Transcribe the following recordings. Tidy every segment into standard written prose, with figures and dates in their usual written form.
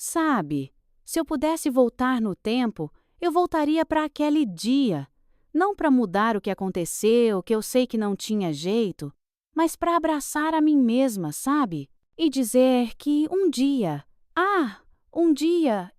Sabe, se eu pudesse voltar no tempo, eu voltaria para aquele dia. Não para mudar o que aconteceu, que eu sei que não tinha jeito, mas para abraçar a mim mesma, sabe? E dizer que um dia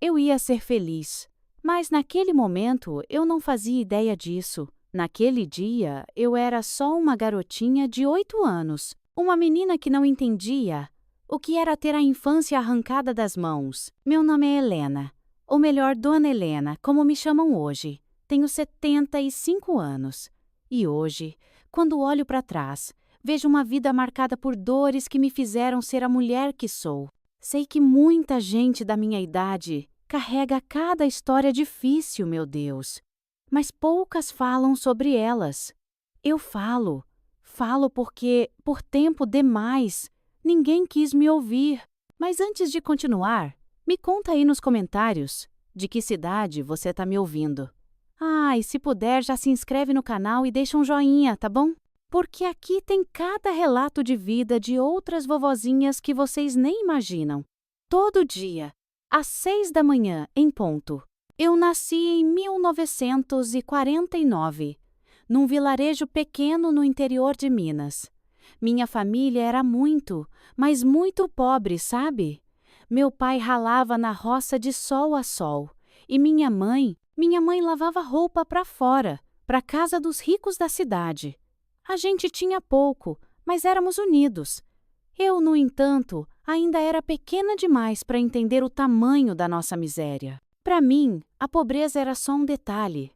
eu ia ser feliz. Mas naquele momento eu não fazia ideia disso. Naquele dia eu era só uma garotinha de 8 anos, uma menina que não entendia o que era ter a infância arrancada das mãos. Meu nome é Helena, ou melhor, Dona Helena, como me chamam hoje. Tenho 75 anos. E hoje, quando olho para trás, vejo uma vida marcada por dores que me fizeram ser a mulher que sou. Sei que muita gente da minha idade carrega cada história difícil, meu Deus. Mas poucas falam sobre elas. Eu falo porque, por tempo demais, ninguém quis me ouvir. Mas antes de continuar, me conta aí nos comentários de que cidade você está me ouvindo. E se puder, já se inscreve no canal e deixa um joinha, tá bom? Porque aqui tem cada relato de vida de outras vovozinhas que vocês nem imaginam. Todo dia, às 6 da manhã, em ponto. Eu nasci em 1949, num vilarejo pequeno no interior de Minas. Minha família era muito, mas muito pobre, sabe? Meu pai ralava na roça de sol a sol, e minha mãe lavava roupa para fora, para a casa dos ricos da cidade. A gente tinha pouco, mas éramos unidos. Eu, no entanto, ainda era pequena demais para entender o tamanho da nossa miséria. Para mim, a pobreza era só um detalhe.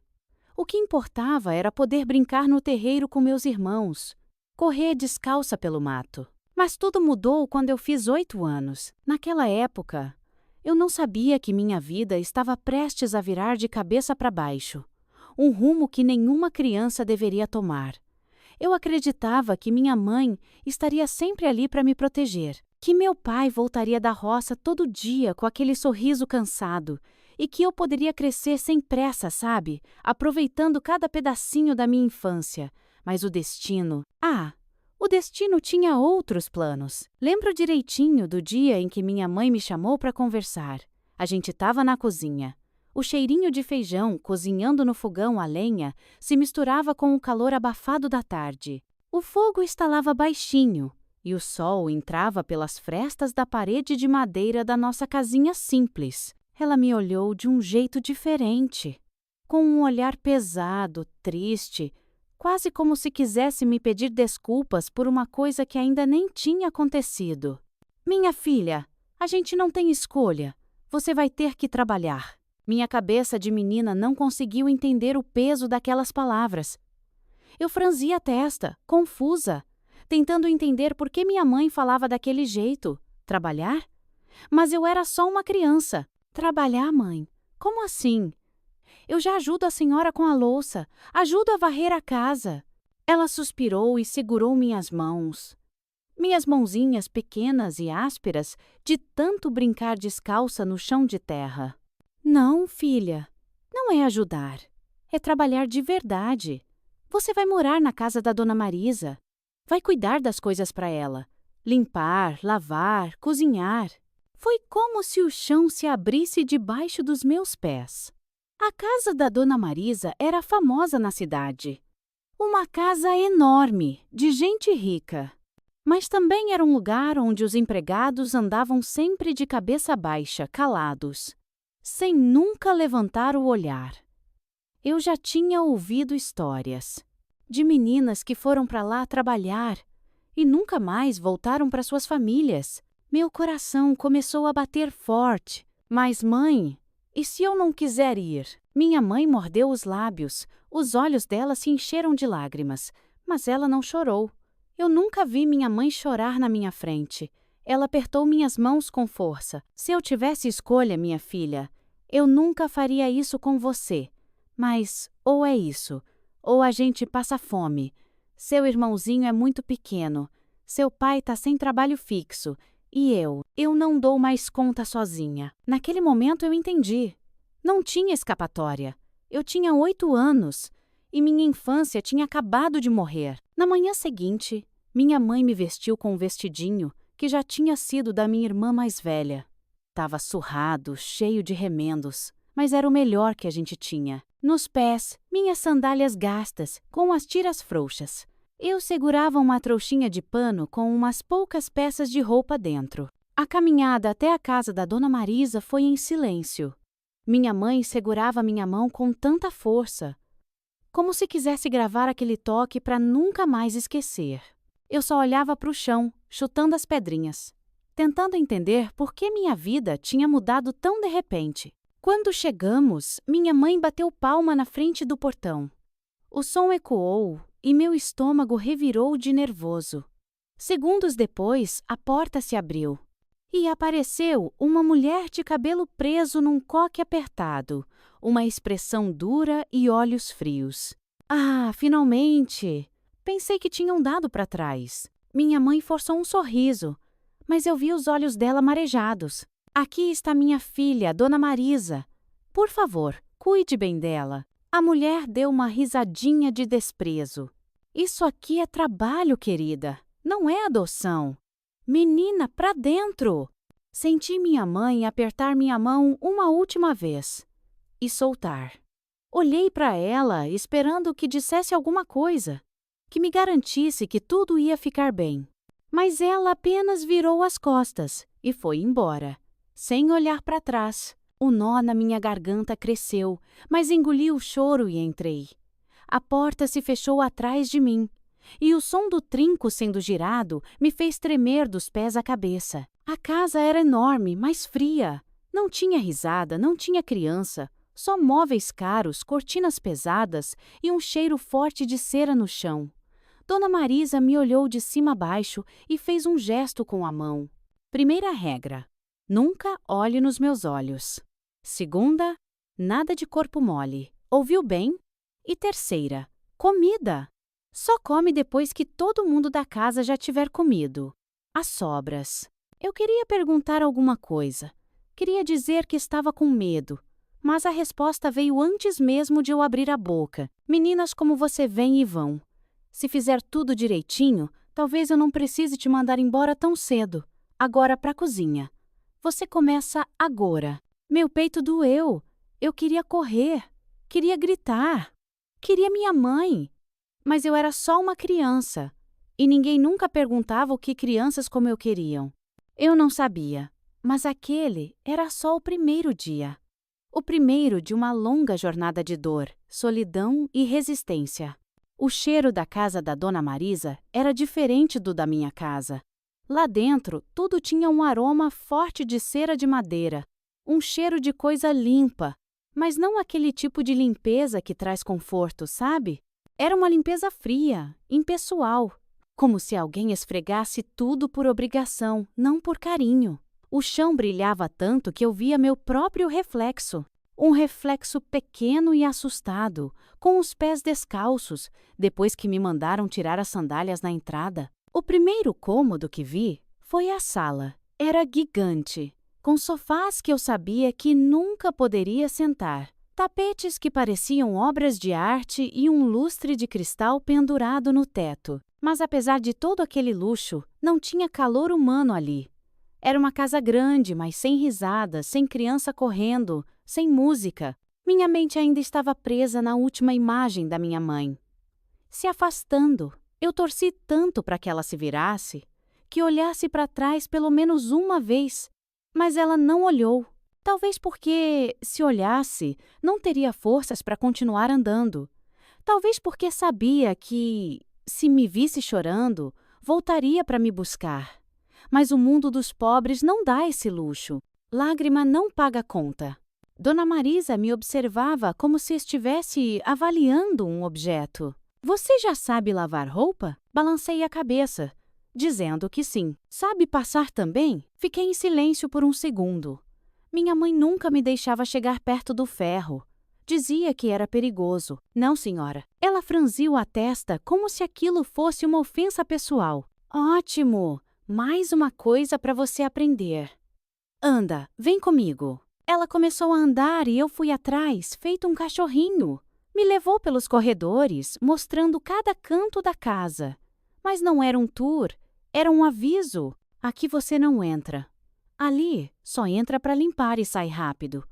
O que importava era poder brincar no terreiro com meus irmãos, correr descalça pelo mato. Mas tudo mudou quando eu fiz 8 anos. Naquela época, eu não sabia que minha vida estava prestes a virar de cabeça para baixo, um rumo que nenhuma criança deveria tomar. Eu acreditava que minha mãe estaria sempre ali para me proteger, que meu pai voltaria da roça todo dia com aquele sorriso cansado e que eu poderia crescer sem pressa, sabe? Aproveitando cada pedacinho da minha infância. Mas o destino tinha outros planos. Lembro direitinho do dia em que minha mãe me chamou para conversar. A gente estava na cozinha. O cheirinho de feijão, cozinhando no fogão a lenha, se misturava com o calor abafado da tarde. O fogo estalava baixinho e o sol entrava pelas frestas da parede de madeira da nossa casinha simples. Ela me olhou de um jeito diferente, com um olhar pesado, triste, quase como se quisesse me pedir desculpas por uma coisa que ainda nem tinha acontecido. Minha filha, a gente não tem escolha. Você vai ter que trabalhar. Minha cabeça de menina não conseguiu entender o peso daquelas palavras. Eu franzi a testa, confusa, tentando entender por que minha mãe falava daquele jeito. Trabalhar? Mas eu era só uma criança. Trabalhar, mãe? Como assim? Eu já ajudo a senhora com a louça, ajudo a varrer a casa. Ela suspirou e segurou minhas mãos. Minhas mãozinhas pequenas e ásperas de tanto brincar descalça no chão de terra. Não, filha, não é ajudar. É trabalhar de verdade. Você vai morar na casa da Dona Marisa. Vai cuidar das coisas para ela. Limpar, lavar, cozinhar. Foi como se o chão se abrisse debaixo dos meus pés. A casa da Dona Marisa era famosa na cidade. Uma casa enorme, de gente rica. Mas também era um lugar onde os empregados andavam sempre de cabeça baixa, calados, sem nunca levantar o olhar. Eu já tinha ouvido histórias de meninas que foram para lá trabalhar e nunca mais voltaram para suas famílias. Meu coração começou a bater forte. Mas, mãe, e se eu não quiser ir? Minha mãe mordeu os lábios. Os olhos dela se encheram de lágrimas, mas ela não chorou. Eu nunca vi minha mãe chorar na minha frente. Ela apertou minhas mãos com força. Se eu tivesse escolha, minha filha, eu nunca faria isso com você. Mas ou é isso, ou a gente passa fome. Seu irmãozinho é muito pequeno. Seu pai está sem trabalho fixo. E eu não dou mais conta sozinha. Naquele momento eu entendi. Não tinha escapatória. Eu tinha 8 anos e minha infância tinha acabado de morrer. Na manhã seguinte, minha mãe me vestiu com um vestidinho que já tinha sido da minha irmã mais velha. Tava surrado, cheio de remendos, mas era o melhor que a gente tinha. Nos pés, minhas sandálias gastas, com as tiras frouxas. Eu segurava uma trouxinha de pano com umas poucas peças de roupa dentro. A caminhada até a casa da Dona Marisa foi em silêncio. Minha mãe segurava minha mão com tanta força, como se quisesse gravar aquele toque para nunca mais esquecer. Eu só olhava para o chão, chutando as pedrinhas, tentando entender por que minha vida tinha mudado tão de repente. Quando chegamos, minha mãe bateu palma na frente do portão. O som ecoou e meu estômago revirou de nervoso. Segundos depois, a porta se abriu. E apareceu uma mulher de cabelo preso num coque apertado, uma expressão dura e olhos frios. Ah, finalmente! Pensei que tinham dado para trás. Minha mãe forçou um sorriso, mas eu vi os olhos dela marejados. Aqui está minha filha, Dona Marisa. Por favor, cuide bem dela. A mulher deu uma risadinha de desprezo. Isso aqui é trabalho, querida. Não é adoção. Menina, pra dentro! Senti minha mãe apertar minha mão uma última vez e soltar. Olhei para ela, esperando que dissesse alguma coisa, que me garantisse que tudo ia ficar bem. Mas ela apenas virou as costas e foi embora, sem olhar para trás. O nó na minha garganta cresceu, mas engoli o choro e entrei. A porta se fechou atrás de mim, e o som do trinco sendo girado me fez tremer dos pés à cabeça. A casa era enorme, mas fria. Não tinha risada, não tinha criança, só móveis caros, cortinas pesadas e um cheiro forte de cera no chão. Dona Marisa me olhou de cima a baixo e fez um gesto com a mão. Primeira regra: nunca olhe nos meus olhos. Segunda, nada de corpo mole. Ouviu bem? E terceira, comida. Só come depois que todo mundo da casa já tiver comido. As sobras. Eu queria perguntar alguma coisa. Queria dizer que estava com medo, mas a resposta veio antes mesmo de eu abrir a boca. Meninas como você vêm e vão. Se fizer tudo direitinho, talvez eu não precise te mandar embora tão cedo. Agora para a cozinha. Você começa agora. Meu peito doeu. Eu queria correr. Queria gritar. Queria minha mãe. Mas eu era só uma criança. E ninguém nunca perguntava o que crianças como eu queriam. Eu não sabia. Mas aquele era só o primeiro dia. O primeiro de uma longa jornada de dor, solidão e resistência. O cheiro da casa da Dona Marisa era diferente do da minha casa. Lá dentro, tudo tinha um aroma forte de cera de madeira, um cheiro de coisa limpa, mas não aquele tipo de limpeza que traz conforto, sabe? Era uma limpeza fria, impessoal, como se alguém esfregasse tudo por obrigação, não por carinho. O chão brilhava tanto que eu via meu próprio reflexo. Um reflexo pequeno e assustado, com os pés descalços, depois que me mandaram tirar as sandálias na entrada. O primeiro cômodo que vi foi a sala. Era gigante, com sofás que eu sabia que nunca poderia sentar, tapetes que pareciam obras de arte e um lustre de cristal pendurado no teto. Mas apesar de todo aquele luxo, não tinha calor humano ali. Era uma casa grande, mas sem risadas, sem criança correndo, sem música. Minha mente ainda estava presa na última imagem da minha mãe. Se afastando, eu torci tanto para que ela se virasse, que olhasse para trás pelo menos uma vez, mas ela não olhou. Talvez porque, se olhasse, não teria forças para continuar andando. Talvez porque sabia que, se me visse chorando, voltaria para me buscar. Mas o mundo dos pobres não dá esse luxo. Lágrima não paga conta. Dona Marisa me observava como se estivesse avaliando um objeto. Você já sabe lavar roupa? Balancei a cabeça, dizendo que sim. Sabe passar também? Fiquei em silêncio por um segundo. Minha mãe nunca me deixava chegar perto do ferro. Dizia que era perigoso. Não, senhora. Ela franziu a testa como se aquilo fosse uma ofensa pessoal. Ótimo! Mais uma coisa para você aprender. Anda, vem comigo. Ela começou a andar e eu fui atrás, feito um cachorrinho. Me levou pelos corredores, mostrando cada canto da casa. Mas não era um tour, era um aviso. Aqui você não entra. Ali, só entra para limpar e sai rápido.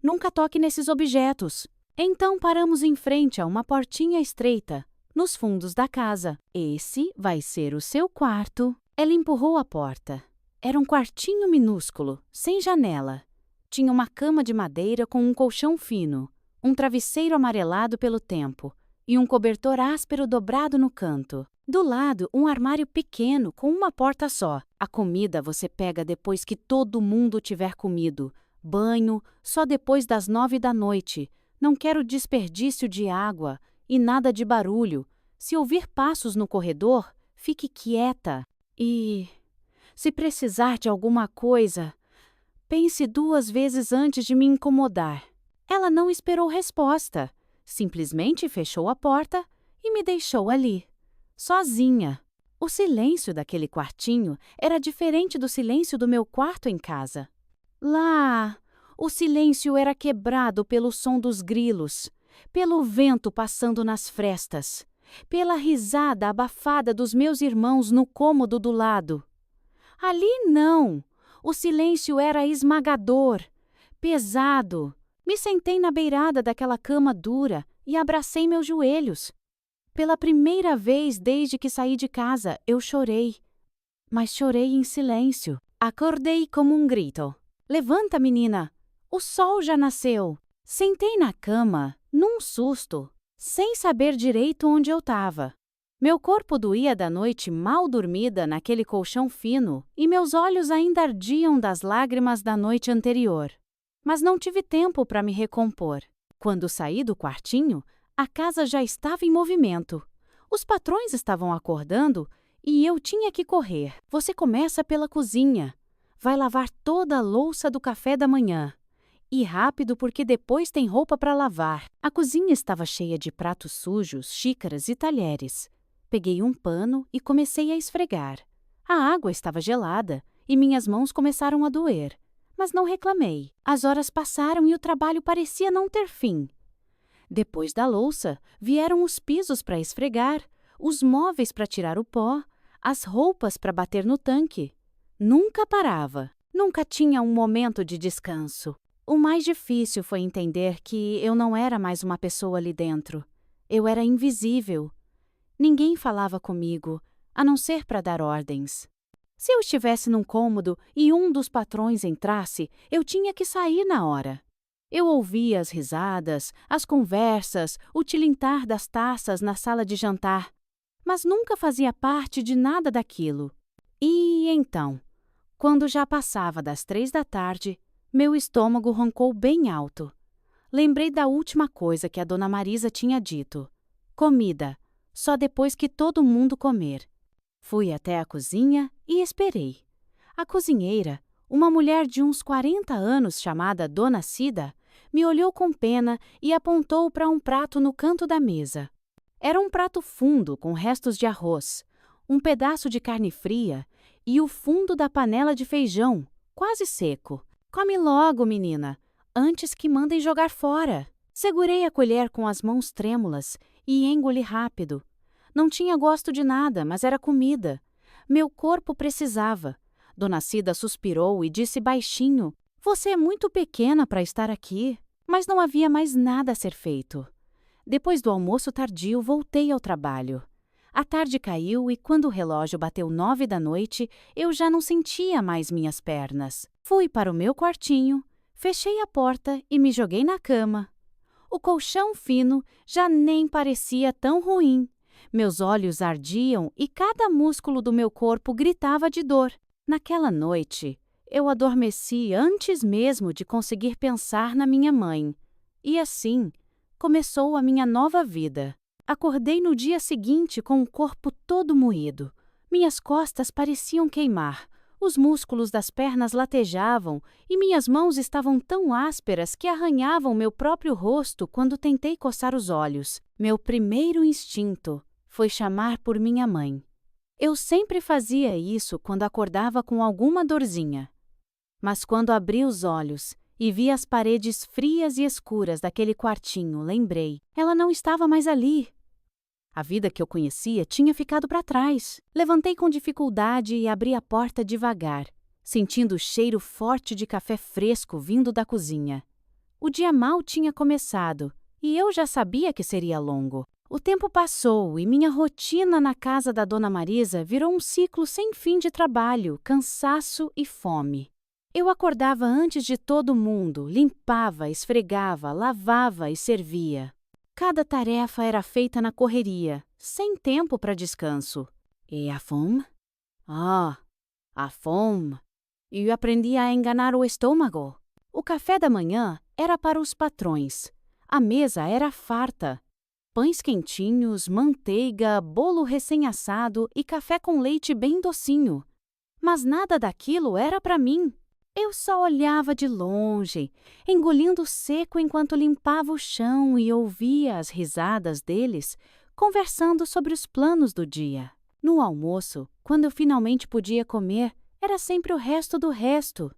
Nunca toque nesses objetos. Então paramos em frente a uma portinha estreita, nos fundos da casa. Esse vai ser o seu quarto. Ela empurrou a porta. Era um quartinho minúsculo, sem janela. Tinha uma cama de madeira com um colchão fino, um travesseiro amarelado pelo tempo e um cobertor áspero dobrado no canto. Do lado, um armário pequeno com uma porta só. A comida você pega depois que todo mundo tiver comido. Banho, só depois das 9 da noite. Não quero desperdício de água e nada de barulho. Se ouvir passos no corredor, fique quieta. E, se precisar de alguma coisa, pense 2 vezes antes de me incomodar. Ela não esperou resposta. Simplesmente fechou a porta e me deixou ali, sozinha. O silêncio daquele quartinho era diferente do silêncio do meu quarto em casa. Lá, o silêncio era quebrado pelo som dos grilos, pelo vento passando nas frestas, pela risada abafada dos meus irmãos no cômodo do lado. Ali não. O silêncio era esmagador, pesado. Me sentei na beirada daquela cama dura e abracei meus joelhos. Pela primeira vez desde que saí de casa, eu chorei. Mas chorei em silêncio. Acordei como um grito. Levanta, menina! O sol já nasceu! Sentei na cama, num susto, sem saber direito onde eu estava. Meu corpo doía da noite mal dormida naquele colchão fino e meus olhos ainda ardiam das lágrimas da noite anterior. Mas não tive tempo para me recompor. Quando saí do quartinho, a casa já estava em movimento. Os patrões estavam acordando e eu tinha que correr. Você começa pela cozinha. Vai lavar toda a louça do café da manhã. E rápido porque depois tem roupa para lavar. A cozinha estava cheia de pratos sujos, xícaras e talheres. Peguei um pano e comecei a esfregar. A água estava gelada e minhas mãos começaram a doer. Mas não reclamei. As horas passaram e o trabalho parecia não ter fim. Depois da louça, vieram os pisos para esfregar, os móveis para tirar o pó, as roupas para bater no tanque. Nunca parava. Nunca tinha um momento de descanso. O mais difícil foi entender que eu não era mais uma pessoa ali dentro. Eu era invisível. Ninguém falava comigo, a não ser para dar ordens. Se eu estivesse num cômodo e um dos patrões entrasse, eu tinha que sair na hora. Eu ouvia as risadas, as conversas, o tilintar das taças na sala de jantar, mas nunca fazia parte de nada daquilo. E então, quando já passava das 3 da tarde, meu estômago roncou bem alto. Lembrei da última coisa que a dona Marisa tinha dito. Comida, só depois que todo mundo comer. Fui até a cozinha e esperei. A cozinheira, uma mulher de uns 40 anos chamada Dona Cida, me olhou com pena e apontou para um prato no canto da mesa. Era um prato fundo com restos de arroz, um pedaço de carne fria e o fundo da panela de feijão, quase seco. Come logo, menina, antes que mandem jogar fora. Segurei a colher com as mãos trêmulas e engoli rápido. Não tinha gosto de nada, mas era comida. Meu corpo precisava. Dona Cida suspirou e disse baixinho: "Você é muito pequena para estar aqui." Mas não havia mais nada a ser feito. Depois do almoço tardio, voltei ao trabalho. A tarde caiu e quando o relógio bateu 9 da noite, eu já não sentia mais minhas pernas. Fui para o meu quartinho, fechei a porta e me joguei na cama. O colchão fino já nem parecia tão ruim. Meus olhos ardiam e cada músculo do meu corpo gritava de dor. Naquela noite, eu adormeci antes mesmo de conseguir pensar na minha mãe. E assim, começou a minha nova vida. Acordei no dia seguinte com o corpo todo moído. Minhas costas pareciam queimar, os músculos das pernas latejavam e minhas mãos estavam tão ásperas que arranhavam meu próprio rosto quando tentei coçar os olhos. Meu primeiro instinto foi chamar por minha mãe. Eu sempre fazia isso quando acordava com alguma dorzinha. Mas quando abri os olhos e vi as paredes frias e escuras daquele quartinho, lembrei, ela não estava mais ali. A vida que eu conhecia tinha ficado para trás. Levantei com dificuldade e abri a porta devagar, sentindo o cheiro forte de café fresco vindo da cozinha. O dia mal tinha começado, e eu já sabia que seria longo. O tempo passou e minha rotina na casa da Dona Marisa virou um ciclo sem fim de trabalho, cansaço e fome. Eu acordava antes de todo mundo, limpava, esfregava, lavava e servia. Cada tarefa era feita na correria, sem tempo para descanso. E a fome? Ah, a fome! Eu aprendi a enganar o estômago. O café da manhã era para os patrões. A mesa era farta. Pães quentinhos, manteiga, bolo recém-assado e café com leite bem docinho. Mas nada daquilo era para mim. Eu só olhava de longe, engolindo seco enquanto limpava o chão e ouvia as risadas deles, conversando sobre os planos do dia. No almoço, quando eu finalmente podia comer, era sempre o resto do resto.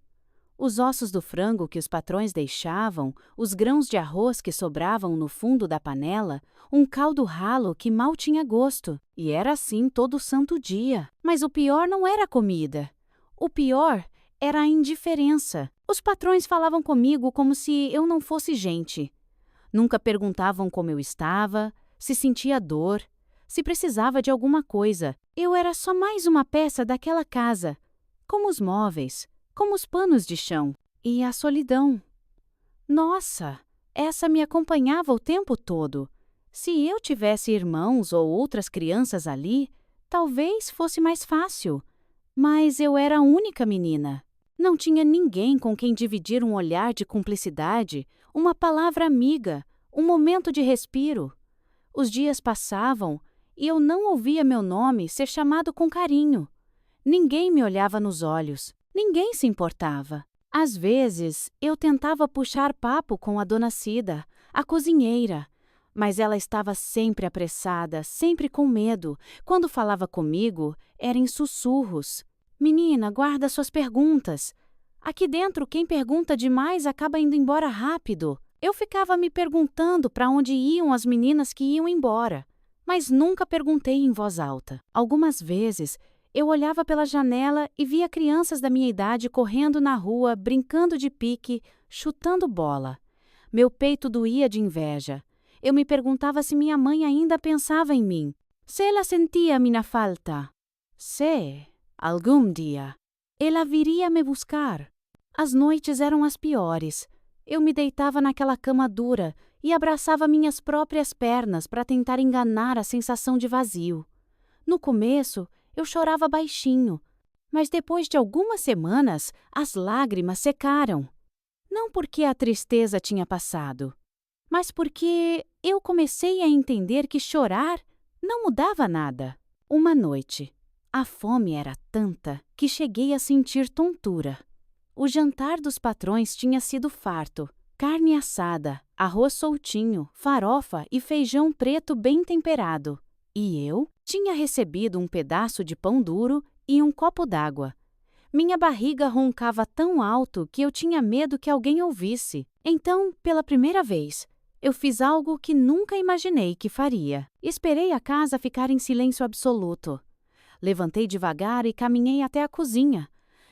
Os ossos do frango que os patrões deixavam, os grãos de arroz que sobravam no fundo da panela, um caldo ralo que mal tinha gosto. E era assim todo santo dia. Mas o pior não era a comida. O pior era a indiferença. Os patrões falavam comigo como se eu não fosse gente. Nunca perguntavam como eu estava, se sentia dor, se precisava de alguma coisa. Eu era só mais uma peça daquela casa, como os móveis, como os panos de chão. E a solidão. Nossa, essa me acompanhava o tempo todo. Se eu tivesse irmãos ou outras crianças ali, talvez fosse mais fácil. Mas eu era a única menina. Não tinha ninguém com quem dividir um olhar de cumplicidade, uma palavra amiga, um momento de respiro. Os dias passavam e eu não ouvia meu nome ser chamado com carinho. Ninguém me olhava nos olhos. Ninguém se importava. Às vezes, eu tentava puxar papo com a dona Cida, a cozinheira, mas ela estava sempre apressada, sempre com medo. Quando falava comigo, era em sussurros. Menina, guarda suas perguntas. Aqui dentro, quem pergunta demais acaba indo embora rápido. Eu ficava me perguntando para onde iam as meninas que iam embora, mas nunca perguntei em voz alta. Algumas vezes, eu olhava pela janela e via crianças da minha idade correndo na rua, brincando de pique, chutando bola. Meu peito doía de inveja. Eu me perguntava se minha mãe ainda pensava em mim. Se ela sentia minha falta. Se, algum dia, ela viria me buscar. As noites eram as piores. Eu me deitava naquela cama dura e abraçava minhas próprias pernas para tentar enganar a sensação de vazio. No começo, eu chorava baixinho, mas depois de algumas semanas, as lágrimas secaram. Não porque a tristeza tinha passado, mas porque eu comecei a entender que chorar não mudava nada. Uma noite, a fome era tanta que cheguei a sentir tontura. O jantar dos patrões tinha sido farto. Carne assada, arroz soltinho, farofa e feijão preto bem temperado. E eu tinha recebido um pedaço de pão duro e um copo d'água. Minha barriga roncava tão alto que eu tinha medo que alguém ouvisse. Então, pela primeira vez, eu fiz algo que nunca imaginei que faria. Esperei a casa ficar em silêncio absoluto. Levantei devagar e caminhei até a cozinha,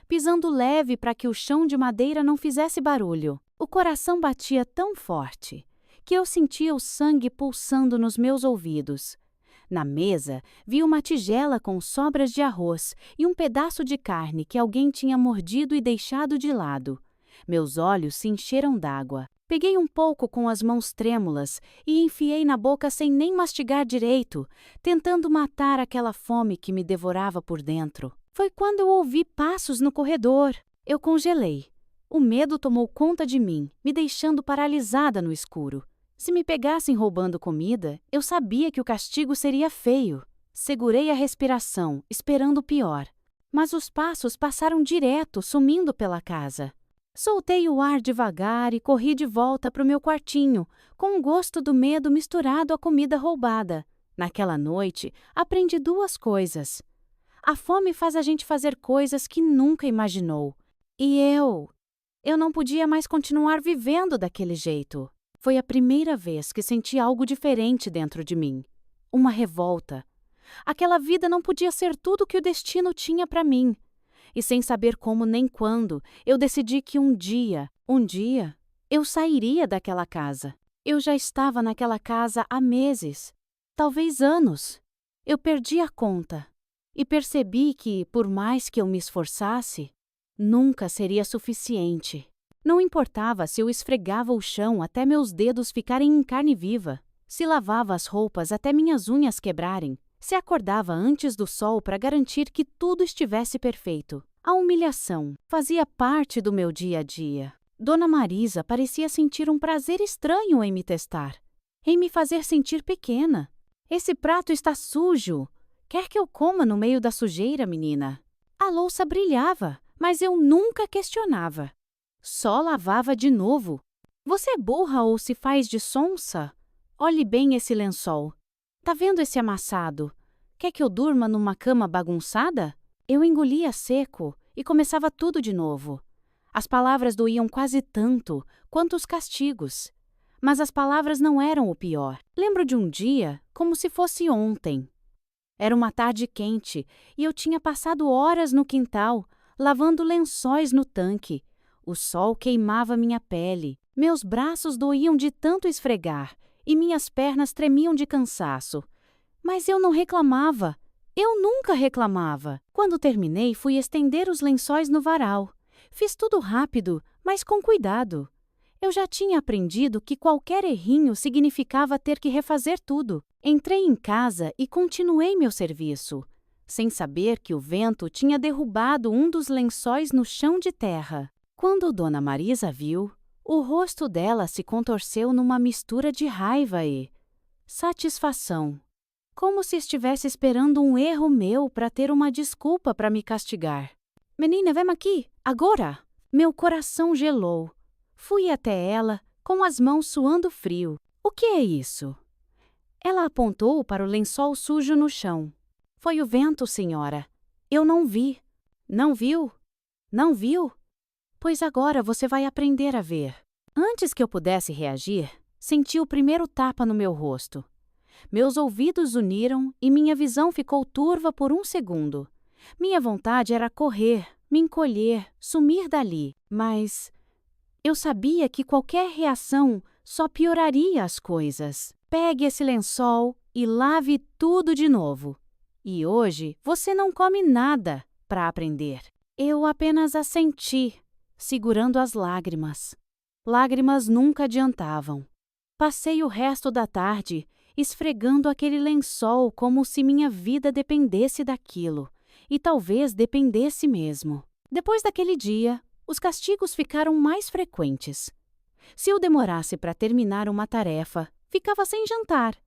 pisando leve para que o chão de madeira não fizesse barulho. O coração batia tão forte que eu sentia o sangue pulsando nos meus ouvidos. Na mesa, vi uma tigela com sobras de arroz e um pedaço de carne que alguém tinha mordido e deixado de lado. Meus olhos se encheram d'água. Peguei um pouco com as mãos trêmulas e enfiei na boca sem nem mastigar direito, tentando matar aquela fome que me devorava por dentro. Foi quando eu ouvi passos no corredor. Eu congelei. O medo tomou conta de mim, me deixando paralisada no escuro. Se me pegassem roubando comida, eu sabia que o castigo seria feio. Segurei a respiração, esperando o pior. Mas os passos passaram direto, sumindo pela casa. Soltei o ar devagar e corri de volta para o meu quartinho, com o gosto do medo misturado à comida roubada. Naquela noite, aprendi duas coisas. A fome faz a gente fazer coisas que nunca imaginou. E eu não podia mais continuar vivendo daquele jeito. Foi a primeira vez que senti algo diferente dentro de mim. Uma revolta. Aquela vida não podia ser tudo que o destino tinha para mim. E sem saber como nem quando, eu decidi que um dia, eu sairia daquela casa. Eu já estava naquela casa há meses, talvez anos. Eu perdi a conta e percebi que, por mais que eu me esforçasse, nunca seria suficiente. Não importava se eu esfregava o chão até meus dedos ficarem em carne viva, se lavava as roupas até minhas unhas quebrarem, se acordava antes do sol para garantir que tudo estivesse perfeito. A humilhação fazia parte do meu dia a dia. Dona Marisa parecia sentir um prazer estranho em me testar, em me fazer sentir pequena. Esse prato está sujo. Quer que eu coma no meio da sujeira, menina? A louça brilhava, mas eu nunca questionava. Só lavava de novo. Você é burra ou se faz de sonsa? Olhe bem esse lençol. Tá vendo esse amassado? Quer que eu durma numa cama bagunçada? Eu engolia seco e começava tudo de novo. As palavras doíam quase tanto quanto os castigos. Mas as palavras não eram o pior. Lembro de um dia como se fosse ontem. Era uma tarde quente e eu tinha passado horas no quintal, lavando lençóis no tanque. O sol queimava minha pele, meus braços doíam de tanto esfregar e minhas pernas tremiam de cansaço. Mas eu não reclamava. Eu nunca reclamava. Quando terminei, fui estender os lençóis no varal. Fiz tudo rápido, mas com cuidado. Eu já tinha aprendido que qualquer errinho significava ter que refazer tudo. Entrei em casa e continuei meu serviço, sem saber que o vento tinha derrubado um dos lençóis no chão de terra. Quando Dona Marisa viu, o rosto dela se contorceu numa mistura de raiva e satisfação, como se estivesse esperando um erro meu para ter uma desculpa para me castigar. Menina, vem aqui, agora! Meu coração gelou. Fui até ela, com as mãos suando frio. O que é isso? Ela apontou para o lençol sujo no chão. Foi o vento, senhora. Eu não vi. Não viu? Não viu? Pois agora você vai aprender a ver. Antes que eu pudesse reagir, senti o primeiro tapa no meu rosto. Meus ouvidos uniram e minha visão ficou turva por um segundo. Minha vontade era correr, me encolher, sumir dali, mas eu sabia que qualquer reação só pioraria as coisas. Pegue esse lençol e lave tudo de novo. E hoje você não come nada para aprender. Eu apenas assenti, segurando as lágrimas. Lágrimas nunca adiantavam. Passei o resto da tarde esfregando aquele lençol como se minha vida dependesse daquilo, e talvez dependesse mesmo. Depois daquele dia, os castigos ficaram mais frequentes. Se eu demorasse para terminar uma tarefa, ficava sem jantar.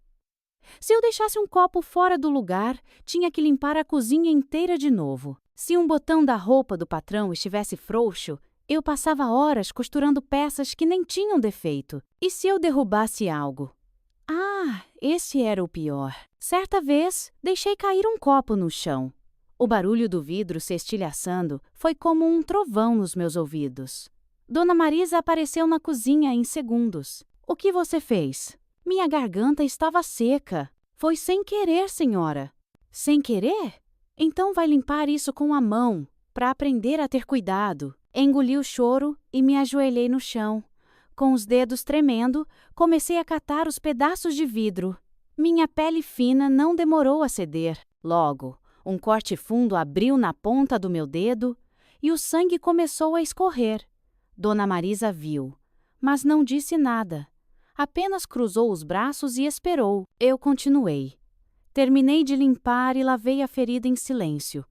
Se eu deixasse um copo fora do lugar, tinha que limpar a cozinha inteira de novo. Se um botão da roupa do patrão estivesse frouxo, eu passava horas costurando peças que nem tinham defeito. E se eu derrubasse algo? Ah, esse era o pior. Certa vez, deixei cair um copo no chão. O barulho do vidro se estilhaçando foi como um trovão nos meus ouvidos. Dona Marisa apareceu na cozinha em segundos. O que você fez? Minha garganta estava seca. Foi sem querer, senhora. Sem querer? Então vai limpar isso com a mão, para aprender a ter cuidado. Engoli o choro e me ajoelhei no chão. Com os dedos tremendo, comecei a catar os pedaços de vidro. Minha pele fina não demorou a ceder. Logo, um corte fundo abriu na ponta do meu dedo e o sangue começou a escorrer. Dona Marisa viu, mas não disse nada. Apenas cruzou os braços e esperou. Eu continuei. Terminei de limpar e lavei a ferida em silêncio.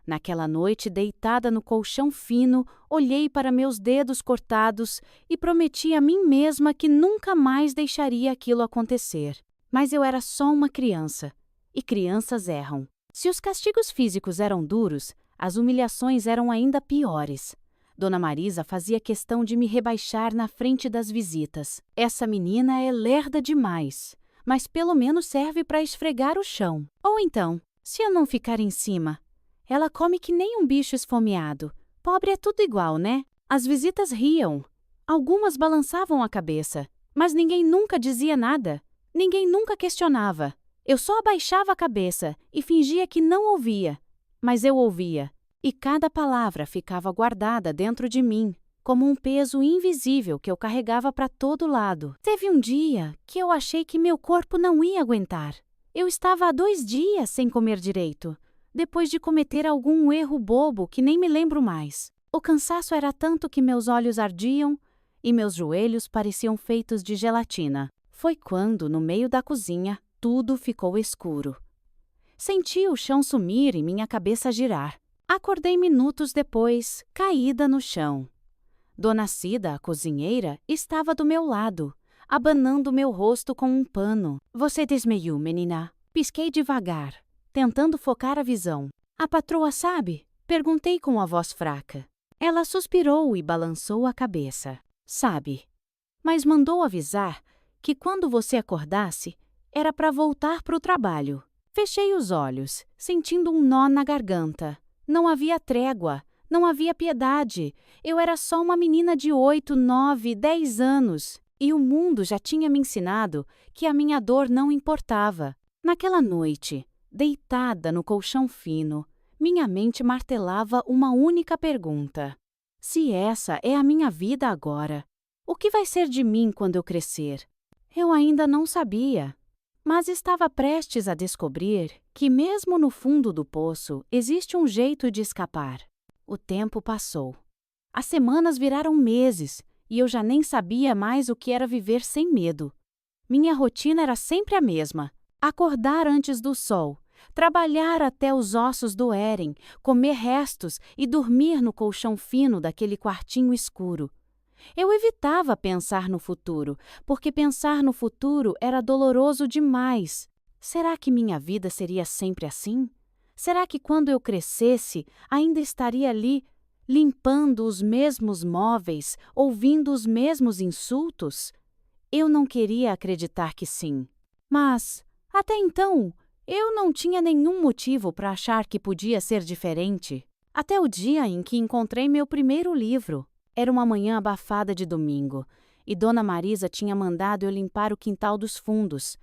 Naquela noite, deitada no colchão fino, olhei para meus dedos cortados e prometi a mim mesma que nunca mais deixaria aquilo acontecer. Mas eu era só uma criança, e crianças erram. Se os castigos físicos eram duros, as humilhações eram ainda piores. Dona Marisa fazia questão de me rebaixar na frente das visitas. Essa menina é lerda demais, mas pelo menos serve para esfregar o chão. Ou então, se eu não ficar em cima, ela come que nem um bicho esfomeado. Pobre é tudo igual, né? As visitas riam. Algumas balançavam a cabeça, mas ninguém nunca dizia nada. Ninguém nunca questionava. Eu só abaixava a cabeça e fingia que não ouvia. Mas eu ouvia. E cada palavra ficava guardada dentro de mim, como um peso invisível que eu carregava para todo lado. Teve um dia que eu achei que meu corpo não ia aguentar. Eu estava há 2 dias sem comer direito, depois de cometer algum erro bobo que nem me lembro mais. O cansaço era tanto que meus olhos ardiam e meus joelhos pareciam feitos de gelatina. Foi quando, no meio da cozinha, tudo ficou escuro. Senti o chão sumir e minha cabeça girar. Acordei minutos depois, caída no chão. Dona Cida, a cozinheira, estava do meu lado, abanando meu rosto com um pano. Você desmaiou, menina. Pisquei devagar, tentando focar a visão. A patroa sabe? Perguntei com a voz fraca. Ela suspirou e balançou a cabeça. Sabe, mas mandou avisar que quando você acordasse, era para voltar para o trabalho. Fechei os olhos, sentindo um nó na garganta. Não havia trégua, não havia piedade. Eu era só uma menina de 8, 9, 10 anos. E o mundo já tinha me ensinado que a minha dor não importava. Naquela noite, deitada no colchão fino, minha mente martelava uma única pergunta. Se essa é a minha vida agora, o que vai ser de mim quando eu crescer? Eu ainda não sabia, mas estava prestes a descobrir que mesmo no fundo do poço existe um jeito de escapar. O tempo passou. As semanas viraram meses e eu já nem sabia mais o que era viver sem medo. Minha rotina era sempre a mesma: acordar antes do sol, trabalhar até os ossos doerem, comer restos e dormir no colchão fino daquele quartinho escuro. Eu evitava pensar no futuro, porque pensar no futuro era doloroso demais. Será que minha vida seria sempre assim? Será que quando eu crescesse, ainda estaria ali, limpando os mesmos móveis, ouvindo os mesmos insultos? Eu não queria acreditar que sim. Mas, até então, eu não tinha nenhum motivo para achar que podia ser diferente. Até o dia em que encontrei meu primeiro livro. Era uma manhã abafada de domingo, e Dona Marisa tinha mandado eu limpar o quintal dos fundos.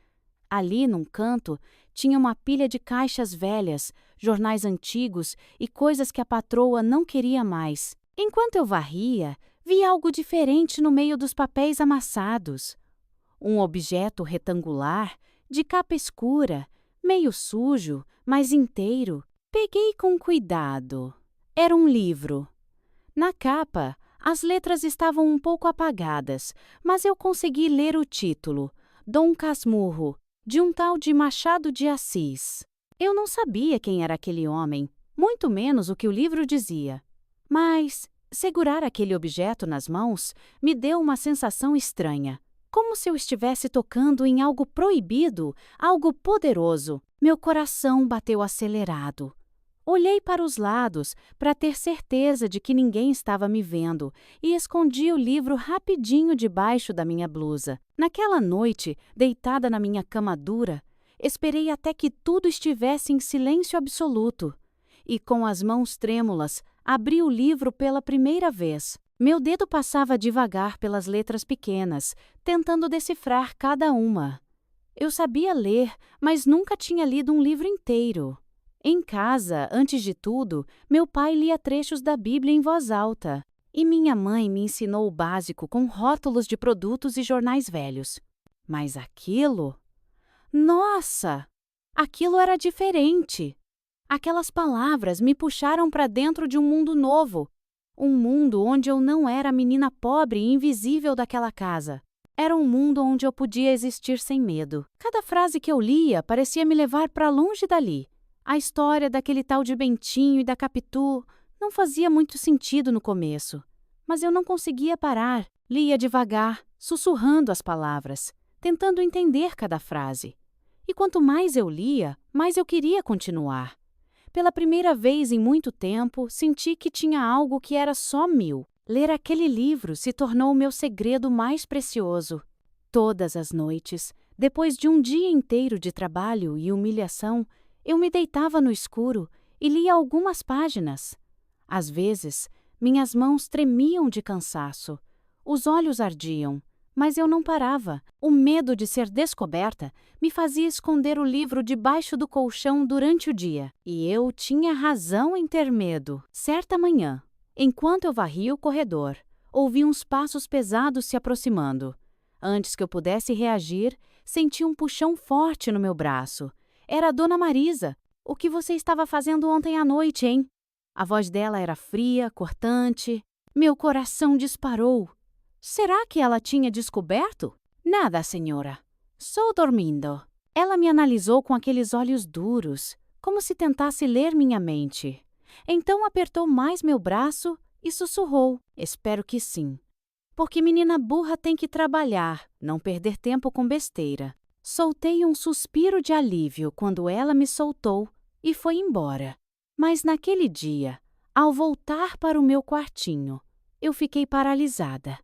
Ali, num canto, tinha uma pilha de caixas velhas, jornais antigos e coisas que a patroa não queria mais. Enquanto eu varria, vi algo diferente no meio dos papéis amassados. Um objeto retangular, de capa escura, meio sujo, mas inteiro. Peguei com cuidado. Era um livro. Na capa, as letras estavam um pouco apagadas, mas eu consegui ler o título, Dom Casmurro, de um tal de Machado de Assis. Eu não sabia quem era aquele homem, muito menos o que o livro dizia. Mas segurar aquele objeto nas mãos me deu uma sensação estranha, como se eu estivesse tocando em algo proibido, algo poderoso. Meu coração bateu acelerado. Olhei para os lados para ter certeza de que ninguém estava me vendo e escondi o livro rapidinho debaixo da minha blusa. Naquela noite, deitada na minha cama dura, esperei até que tudo estivesse em silêncio absoluto e, com as mãos trêmulas, abri o livro pela primeira vez. Meu dedo passava devagar pelas letras pequenas, tentando decifrar cada uma. Eu sabia ler, mas nunca tinha lido um livro inteiro. Em casa, antes de tudo, meu pai lia trechos da Bíblia em voz alta. E minha mãe me ensinou o básico com rótulos de produtos e jornais velhos. Mas aquilo... Nossa! Aquilo era diferente. Aquelas palavras me puxaram para dentro de um mundo novo. Um mundo onde eu não era a menina pobre e invisível daquela casa. Era um mundo onde eu podia existir sem medo. Cada frase que eu lia parecia me levar para longe dali. A história daquele tal de Bentinho e da Capitu não fazia muito sentido no começo, mas eu não conseguia parar. Lia devagar, sussurrando as palavras, tentando entender cada frase. E quanto mais eu lia, mais eu queria continuar. Pela primeira vez em muito tempo, senti que tinha algo que era só meu. Ler aquele livro se tornou o meu segredo mais precioso. Todas as noites, depois de um dia inteiro de trabalho e humilhação, eu me deitava no escuro e lia algumas páginas. Às vezes, minhas mãos tremiam de cansaço, os olhos ardiam, Mas eu não parava. O medo de ser descoberta me fazia esconder o livro debaixo do colchão durante o dia. E eu tinha razão em ter medo. Certa manhã, enquanto eu varria o corredor, ouvi uns passos pesados se aproximando. Antes que eu pudesse reagir, senti um puxão forte no meu braço. Era a Dona Marisa. O que você estava fazendo ontem à noite, hein? A voz dela era fria, cortante. Meu coração disparou. Será que ela tinha descoberto? Nada, senhora. Só dormindo. Ela me analisou com aqueles olhos duros, como se tentasse ler minha mente. Então apertou mais meu braço e sussurrou: espero que sim. Porque menina burra tem que trabalhar, não perder tempo com besteira. Soltei um suspiro de alívio quando ela me soltou e foi embora. Mas naquele dia, ao voltar para o meu quartinho, eu fiquei paralisada.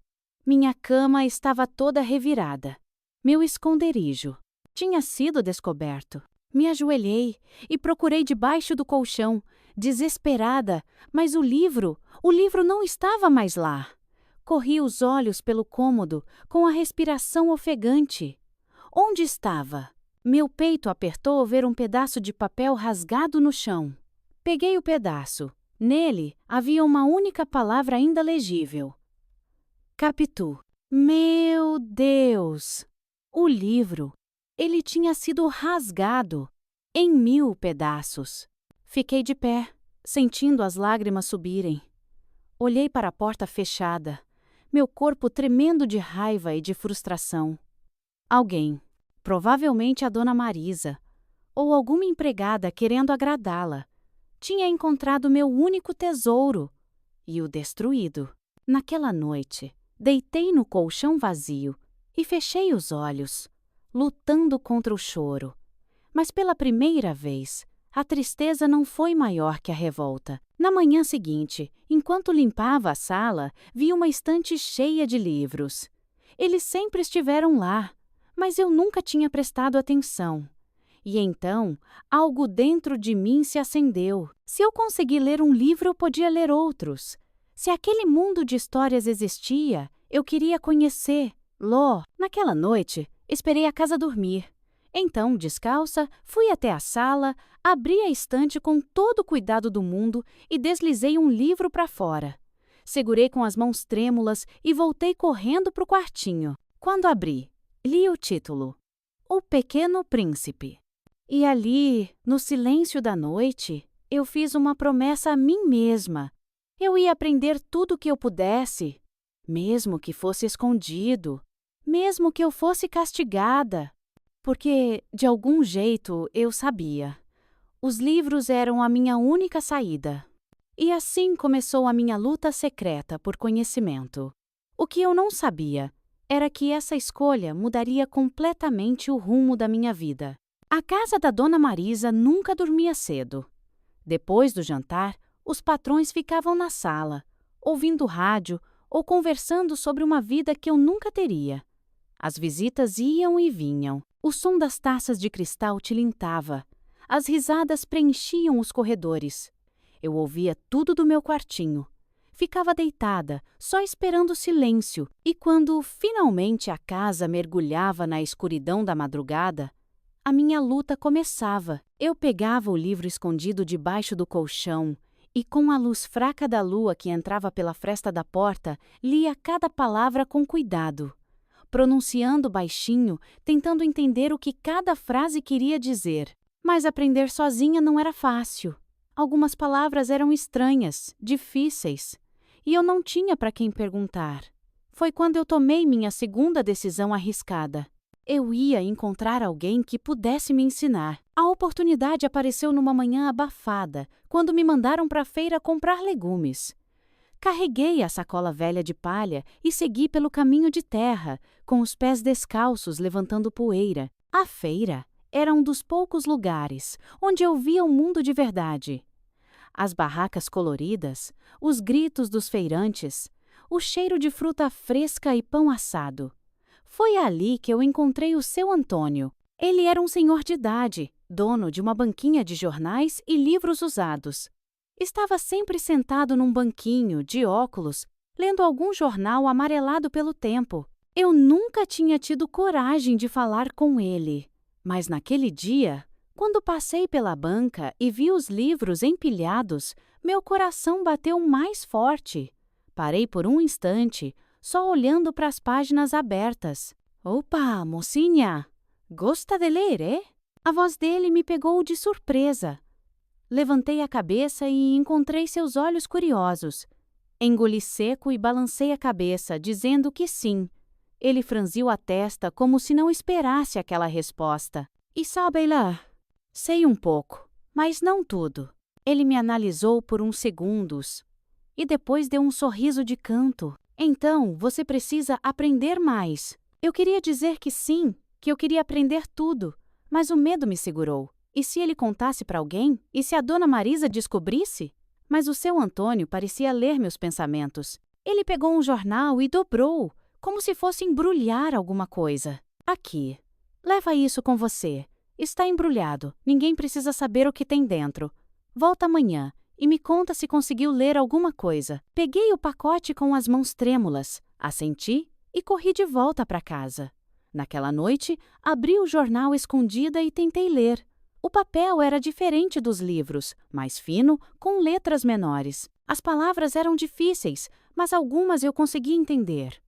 Minha cama estava toda revirada. Meu esconderijo tinha sido descoberto. Me ajoelhei e procurei debaixo do colchão, desesperada, mas o livro não estava mais lá. Corri os olhos pelo cômodo com a respiração ofegante. Onde estava? Meu peito apertou ao ver um pedaço de papel rasgado no chão. Peguei o pedaço. Nele havia uma única palavra ainda legível: Capitu. Meu Deus! O livro, ele tinha sido rasgado em 1000 pedaços. Fiquei de pé, sentindo as lágrimas subirem. Olhei para a porta fechada, meu corpo tremendo de raiva e de frustração. Alguém, provavelmente a Dona Marisa, ou alguma empregada querendo agradá-la, tinha encontrado meu único tesouro e o destruído. Naquela noite, deitei no colchão vazio e fechei os olhos, lutando contra o choro. Mas pela primeira vez, a tristeza não foi maior que a revolta. Na manhã seguinte, enquanto limpava a sala, vi uma estante cheia de livros. Eles sempre estiveram lá, mas eu nunca tinha prestado atenção. E então, algo dentro de mim se acendeu. Se eu conseguir ler um livro, eu podia ler outros. Se aquele mundo de histórias existia, eu queria conhecer-lo. Naquela noite, esperei a casa dormir. Então, descalça, fui até a sala, abri a estante com todo o cuidado do mundo e deslizei um livro para fora. Segurei com as mãos trêmulas e voltei correndo para o quartinho. Quando abri, li o título: O Pequeno Príncipe. E ali, no silêncio da noite, eu fiz uma promessa a mim mesma. Eu ia aprender tudo o que eu pudesse, mesmo que fosse escondido, mesmo que eu fosse castigada. Porque, de algum jeito, eu sabia. Os livros eram a minha única saída. E assim começou a minha luta secreta por conhecimento. O que eu não sabia era que essa escolha mudaria completamente o rumo da minha vida. A casa da Dona Marisa nunca dormia cedo. Depois do jantar, os patrões ficavam na sala, ouvindo rádio ou conversando sobre uma vida que eu nunca teria. As visitas iam e vinham. O som das taças de cristal tilintava. As risadas preenchiam os corredores. Eu ouvia tudo do meu quartinho. Ficava deitada, só esperando o silêncio, e quando finalmente a casa mergulhava na escuridão da madrugada, a minha luta começava. Eu pegava o livro escondido debaixo do colchão e, com a luz fraca da lua que entrava pela fresta da porta, lia cada palavra com cuidado, pronunciando baixinho, tentando entender o que cada frase queria dizer. Mas aprender sozinha não era fácil. Algumas palavras eram estranhas, difíceis, e eu não tinha para quem perguntar. Foi quando eu tomei minha segunda decisão arriscada. Eu ia encontrar alguém que pudesse me ensinar. A oportunidade apareceu numa manhã abafada, quando me mandaram para a feira comprar legumes. Carreguei a sacola velha de palha e segui pelo caminho de terra, com os pés descalços levantando poeira. A feira era um dos poucos lugares onde eu via o mundo de verdade. As barracas coloridas, os gritos dos feirantes, o cheiro de fruta fresca e pão assado. Foi ali que eu encontrei o seu Antônio. Ele era um senhor de idade, dono de uma banquinha de jornais e livros usados. Estava sempre sentado num banquinho, de óculos, lendo algum jornal amarelado pelo tempo. Eu nunca tinha tido coragem de falar com ele, mas naquele dia, quando passei pela banca e vi os livros empilhados, meu coração bateu mais forte. Parei por um instante, só olhando para as páginas abertas. Opa, mocinha! Gosta de ler, é? A voz dele me pegou de surpresa. Levantei a cabeça e encontrei seus olhos curiosos. Engoli seco e balancei a cabeça, dizendo que sim. Ele franziu a testa como se não esperasse aquela resposta. E sabe lá, sei um pouco, mas não tudo. Ele me analisou por uns segundos e depois deu um sorriso de canto. Então, você precisa aprender mais. Eu queria dizer que sim, que eu queria aprender tudo, mas o medo me segurou. E se ele contasse para alguém? E se a dona Marisa descobrisse? Mas o seu Antônio parecia ler meus pensamentos. Ele pegou um jornal e dobrou, como se fosse embrulhar alguma coisa. Aqui. Leva isso com você. Está embrulhado. Ninguém precisa saber o que tem dentro. Volta amanhã e me conta se conseguiu ler alguma coisa. Peguei o pacote com as mãos trêmulas, assenti e corri de volta para casa. Naquela noite, abri o jornal escondida e tentei ler. O papel era diferente dos livros, mais fino, com letras menores. As palavras eram difíceis, mas algumas eu conseguia entender.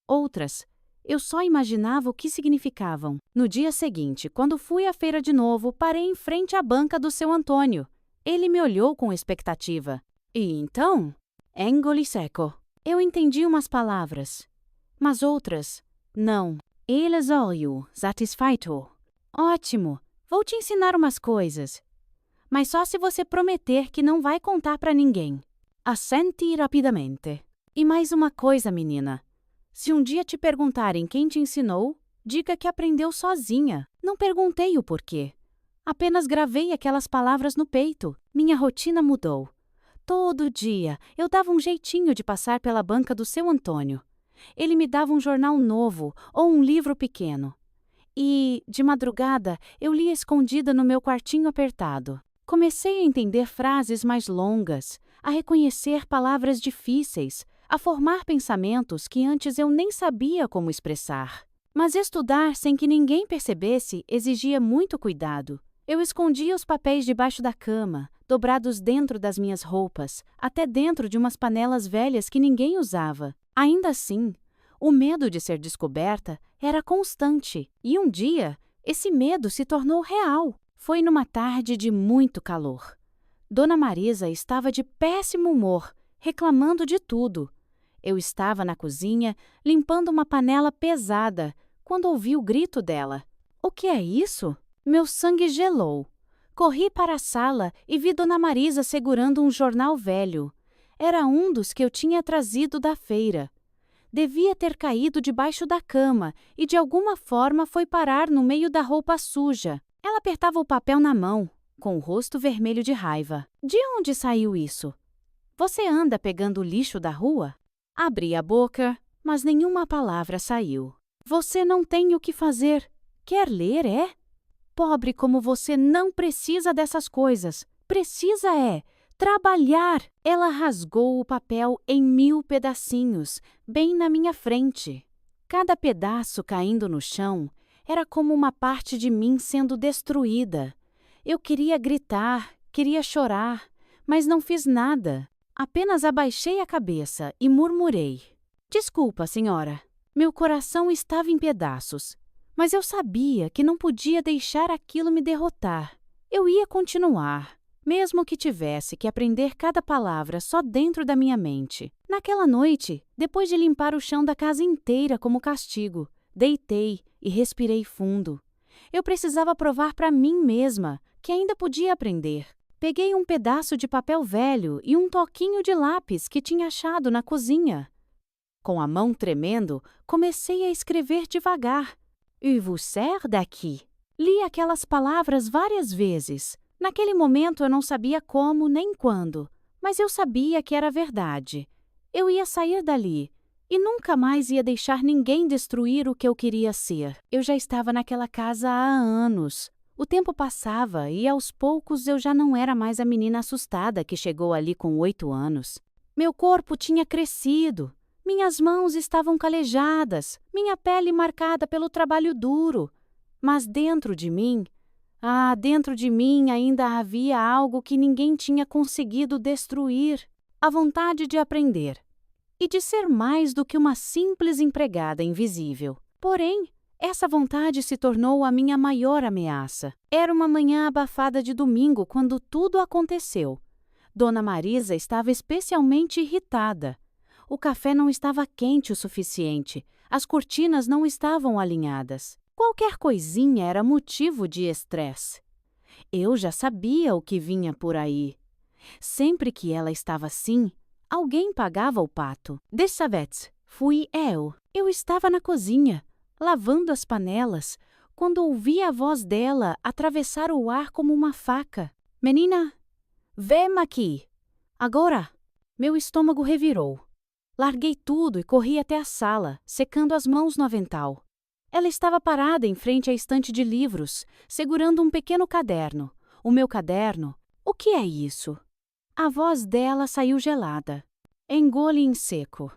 Outras, eu só imaginava o que significavam. No dia seguinte, quando fui à feira de novo, parei em frente à banca do seu Antônio. Ele me olhou com expectativa. E então? Engoli seco. Eu entendi umas palavras, mas outras, não. Eles olham, satisfeito. Ótimo, vou te ensinar umas coisas. Mas só se você prometer que não vai contar para ninguém. Assente rapidamente. E mais uma coisa, menina. Se um dia te perguntarem quem te ensinou, diga que aprendeu sozinha. Não perguntei o porquê. Apenas gravei aquelas palavras no peito. Minha rotina mudou. Todo dia eu dava um jeitinho de passar pela banca do seu Antônio. Ele me dava um jornal novo ou um livro pequeno. E, de madrugada, eu lia escondida no meu quartinho apertado. Comecei a entender frases mais longas, a reconhecer palavras difíceis, a formar pensamentos que antes eu nem sabia como expressar. Mas estudar sem que ninguém percebesse exigia muito cuidado. Eu escondia os papéis debaixo da cama, dobrados dentro das minhas roupas, até dentro de umas panelas velhas que ninguém usava. Ainda assim, o medo de ser descoberta era constante, e um dia, esse medo se tornou real. Foi numa tarde de muito calor. Dona Marisa estava de péssimo humor, reclamando de tudo. Eu estava na cozinha, limpando uma panela pesada, quando ouvi o grito dela. O que é isso? Meu sangue gelou. Corri para a sala e vi Dona Marisa segurando um jornal velho. Era um dos que eu tinha trazido da feira. Devia ter caído debaixo da cama e de alguma forma foi parar no meio da roupa suja. Ela apertava o papel na mão, com o rosto vermelho de raiva. De onde saiu isso? Você anda pegando o lixo da rua? Abri a boca, mas nenhuma palavra saiu. Você não tem o que fazer. Quer ler, é? Pobre como você não precisa dessas coisas. Precisa trabalhar. Ela rasgou o papel em 1000 pedacinhos, bem na minha frente. Cada pedaço caindo no chão era como uma parte de mim sendo destruída. Eu queria gritar, queria chorar, mas não fiz nada. Apenas abaixei a cabeça e murmurei. Desculpa, senhora. Meu coração estava em pedaços. Mas eu sabia que não podia deixar aquilo me derrotar. Eu ia continuar, mesmo que tivesse que aprender cada palavra só dentro da minha mente. Naquela noite, depois de limpar o chão da casa inteira como castigo, deitei e respirei fundo. Eu precisava provar para mim mesma que ainda podia aprender. Peguei um pedaço de papel velho e um toquinho de lápis que tinha achado na cozinha. Com a mão tremendo, comecei a escrever devagar. "Eu vous sers daqui." Li aquelas palavras várias vezes. Naquele momento eu não sabia como nem quando, mas eu sabia que era verdade. Eu ia sair dali e nunca mais ia deixar ninguém destruir o que eu queria ser. Eu já estava naquela casa há anos. O tempo passava e aos poucos eu já não era mais a menina assustada que chegou ali com 8 anos. Meu corpo tinha crescido. Minhas mãos estavam calejadas, minha pele marcada pelo trabalho duro. Mas dentro de mim ainda havia algo que ninguém tinha conseguido destruir: a vontade de aprender e de ser mais do que uma simples empregada invisível. Porém, essa vontade se tornou a minha maior ameaça. Era uma manhã abafada de domingo quando tudo aconteceu. Dona Marisa estava especialmente irritada. O café não estava quente o suficiente, as cortinas não estavam alinhadas. Qualquer coisinha era motivo de estresse. Eu já sabia o que vinha por aí. Sempre que ela estava assim, alguém pagava o pato. Dessa vez, fui eu. Eu estava na cozinha, lavando as panelas, quando ouvi a voz dela atravessar o ar como uma faca. Menina, vem aqui. Agora! Meu estômago revirou. Larguei tudo e corri até a sala, secando as mãos no avental. Ela estava parada em frente à estante de livros, segurando um pequeno caderno. O meu caderno? O que é isso? A voz dela saiu gelada. Engole em seco.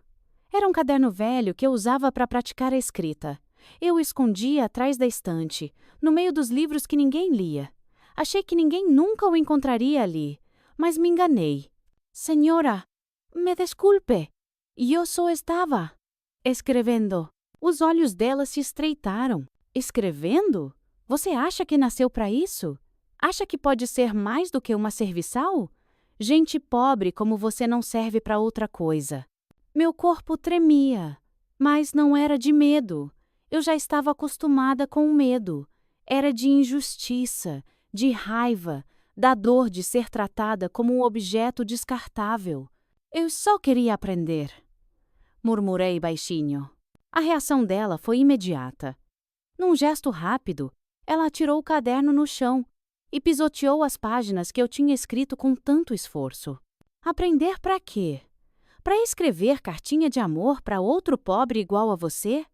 Era um caderno velho que eu usava para praticar a escrita. Eu o escondia atrás da estante, no meio dos livros que ninguém lia. Achei que ninguém nunca o encontraria ali, mas me enganei. Senhora, me desculpe. Eu só estava escrevendo. Os olhos dela se estreitaram. Escrevendo? Você acha que nasceu para isso? Acha que pode ser mais do que uma serviçal? Gente pobre como você não serve para outra coisa. Meu corpo tremia, mas não era de medo. Eu já estava acostumada com o medo. Era de injustiça, de raiva, da dor de ser tratada como um objeto descartável. Eu só queria aprender, murmurei baixinho. A reação dela foi imediata. Num gesto rápido, ela atirou o caderno no chão e pisoteou as páginas que eu tinha escrito com tanto esforço. Aprender para quê? Para escrever cartinha de amor para outro pobre igual a você?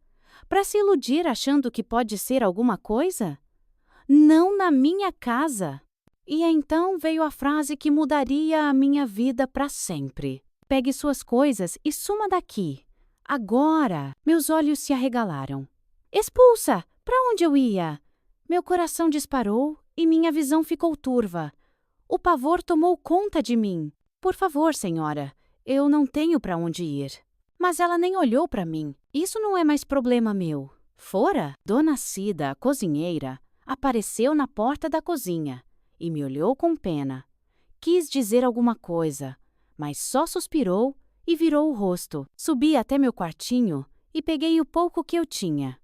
Para se iludir achando que pode ser alguma coisa? Não na minha casa! E então veio a frase que mudaria a minha vida para sempre. Pegue suas coisas e suma daqui. Agora! Meus olhos se arregalaram. Expulsa! Para onde eu ia? Meu coração disparou e minha visão ficou turva. O pavor tomou conta de mim. Por favor, senhora, eu não tenho para onde ir. Mas ela nem olhou para mim. Isso não é mais problema meu. Fora, Dona Cida, a cozinheira, apareceu na porta da cozinha e me olhou com pena. Quis dizer alguma coisa, mas só suspirou e virou o rosto. Subi até meu quartinho e peguei o pouco que eu tinha.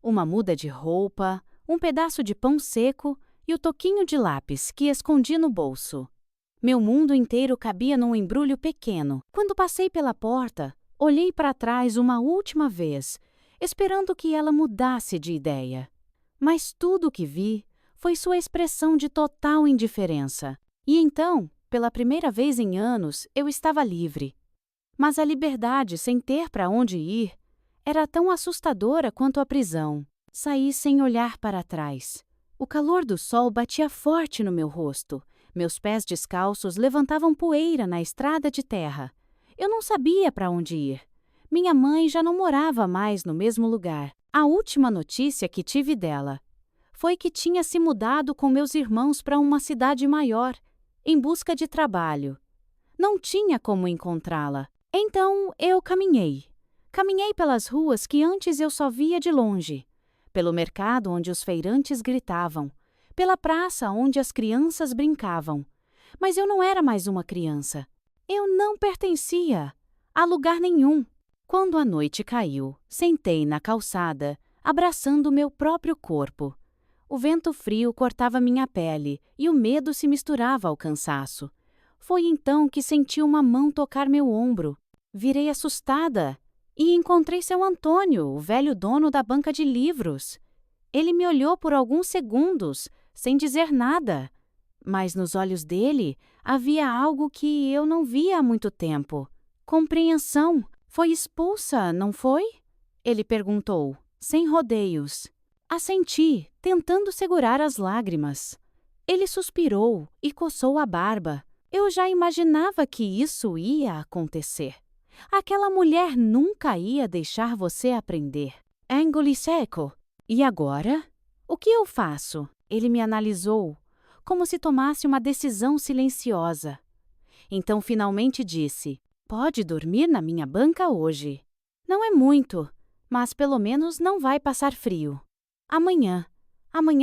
Uma muda de roupa, um pedaço de pão seco e o toquinho de lápis que escondi no bolso. Meu mundo inteiro cabia num embrulho pequeno. Quando passei pela porta, olhei para trás uma última vez, esperando que ela mudasse de ideia. Mas tudo o que vi foi sua expressão de total indiferença. E então, pela primeira vez em anos, eu estava livre. Mas a liberdade sem ter para onde ir era tão assustadora quanto a prisão. Saí sem olhar para trás. O calor do sol batia forte no meu rosto. Meus pés descalços levantavam poeira na estrada de terra. Eu não sabia para onde ir. Minha mãe já não morava mais no mesmo lugar. A última notícia que tive dela foi que tinha se mudado com meus irmãos para uma cidade maior, em busca de trabalho. Não tinha como encontrá-la. Então eu caminhei. Caminhei pelas ruas que antes eu só via de longe, pelo mercado onde os feirantes gritavam, pela praça onde as crianças brincavam. Mas eu não era mais uma criança. Eu não pertencia a lugar nenhum. Quando a noite caiu, sentei na calçada, abraçando meu próprio corpo. O vento frio cortava minha pele e o medo se misturava ao cansaço. Foi então que senti uma mão tocar meu ombro. Virei assustada e encontrei seu Antônio, o velho dono da banca de livros. Ele me olhou por alguns segundos, sem dizer nada. Mas nos olhos dele havia algo que eu não via há muito tempo. Compreensão. Foi expulsa, não foi? Ele perguntou, sem rodeios. Assenti, tentando segurar as lágrimas. Ele suspirou e coçou a barba. Eu já imaginava que isso ia acontecer. Aquela mulher nunca ia deixar você aprender. Engoli seco. E agora? O que eu faço? Ele me analisou, como se tomasse uma decisão silenciosa. Então finalmente disse: pode dormir na minha banca hoje. Não é muito, mas pelo menos não vai passar frio. Amanhã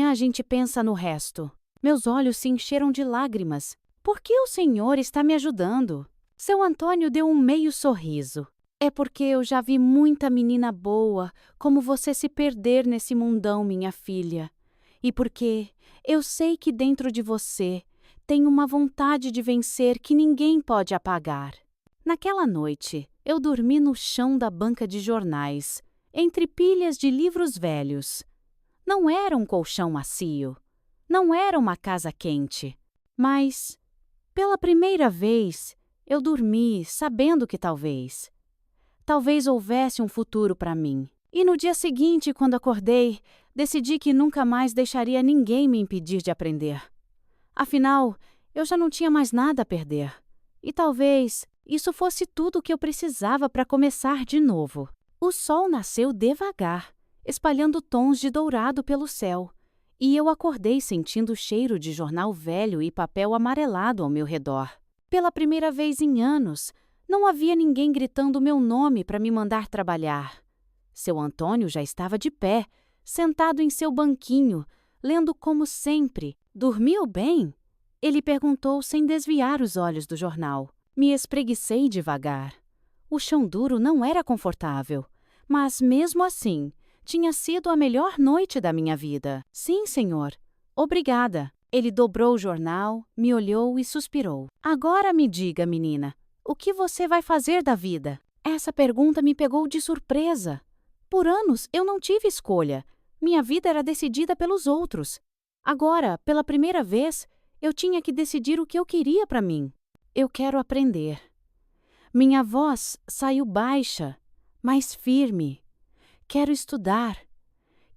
a gente pensa no resto. Meus olhos se encheram de lágrimas. Por que o senhor está me ajudando? Seu Antônio deu um meio sorriso. É porque eu já vi muita menina boa como você se perder nesse mundão, minha filha. E porque eu sei que dentro de você tem uma vontade de vencer que ninguém pode apagar. Naquela noite, eu dormi no chão da banca de jornais, entre pilhas de livros velhos. Não era um colchão macio, não era uma casa quente, mas, pela primeira vez, eu dormi sabendo que talvez houvesse um futuro para mim. E no dia seguinte, quando acordei, decidi que nunca mais deixaria ninguém me impedir de aprender. Afinal, eu já não tinha mais nada a perder. E talvez isso fosse tudo o que eu precisava para começar de novo. O sol nasceu devagar, espalhando tons de dourado pelo céu, e eu acordei sentindo o cheiro de jornal velho e papel amarelado ao meu redor. Pela primeira vez em anos, não havia ninguém gritando meu nome para me mandar trabalhar. Seu Antônio já estava de pé, sentado em seu banquinho, lendo como sempre. Dormiu bem? Ele perguntou sem desviar os olhos do jornal. Me espreguicei devagar. O chão duro não era confortável, mas mesmo assim, tinha sido a melhor noite da minha vida. Sim, senhor. Obrigada. Ele dobrou o jornal, me olhou e suspirou. Agora me diga, menina, o que você vai fazer da vida? Essa pergunta me pegou de surpresa. Por anos, eu não tive escolha. Minha vida era decidida pelos outros. Agora, pela primeira vez, eu tinha que decidir o que eu queria para mim. Eu quero aprender. Minha voz saiu baixa, mas firme. Quero estudar.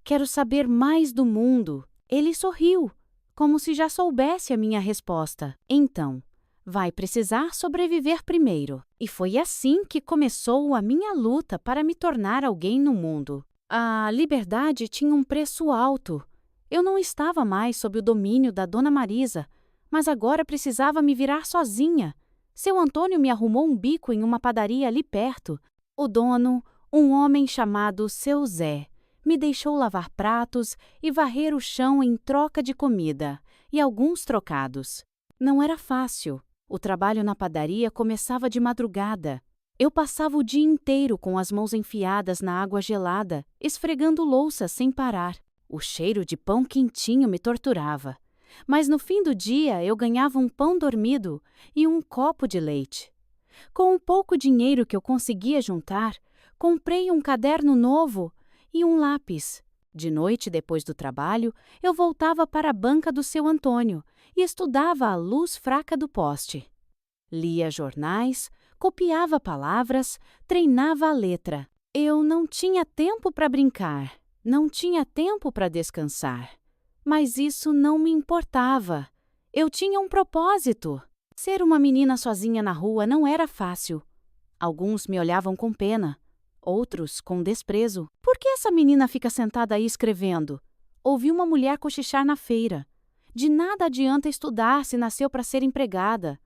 Quero saber mais do mundo. Ele sorriu, como se já soubesse a minha resposta. Então, vai precisar sobreviver primeiro. E foi assim que começou a minha luta para me tornar alguém no mundo. A liberdade tinha um preço alto. Eu não estava mais sob o domínio da Dona Marisa, mas agora precisava me virar sozinha. Seu Antônio me arrumou um bico em uma padaria ali perto. O dono, um homem chamado Seu Zé, me deixou lavar pratos e varrer o chão em troca de comida e alguns trocados. Não era fácil. O trabalho na padaria começava de madrugada. Eu passava o dia inteiro com as mãos enfiadas na água gelada, esfregando louça sem parar. O cheiro de pão quentinho me torturava. Mas no fim do dia eu ganhava um pão dormido e um copo de leite. Com o pouco dinheiro que eu conseguia juntar, comprei um caderno novo e um lápis. De noite, depois do trabalho, eu voltava para a banca do seu Antônio e estudava à luz fraca do poste. Lia jornais, copiava palavras, treinava a letra. Eu não tinha tempo para brincar, não tinha tempo para descansar. Mas isso não me importava. Eu tinha um propósito. Ser uma menina sozinha na rua não era fácil. Alguns me olhavam com pena, outros com desprezo. Por que essa menina fica sentada aí escrevendo? Ouvi uma mulher cochichar na feira. De nada adianta estudar se nasceu para ser empregada.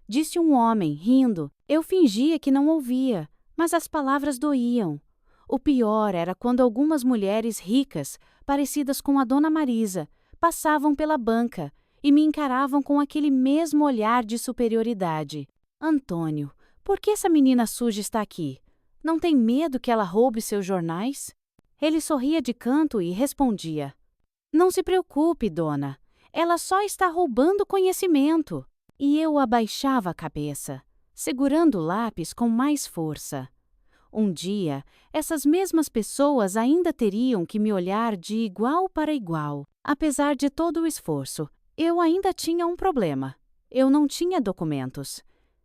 Disse um homem, rindo. Eu fingia que não ouvia, mas as palavras doíam. O pior era quando algumas mulheres ricas, parecidas com a Dona Marisa, passavam pela banca e me encaravam com aquele mesmo olhar de superioridade. Antônio, por que essa menina suja está aqui? Não tem medo que ela roube seus jornais? Ele sorria de canto e respondia: Não se preocupe, dona. Ela só está roubando conhecimento. E eu abaixava a cabeça, segurando o lápis com mais força. Um dia, essas mesmas pessoas ainda teriam que me olhar de igual para igual. Apesar de todo o esforço, eu ainda tinha um problema. Eu não tinha documentos.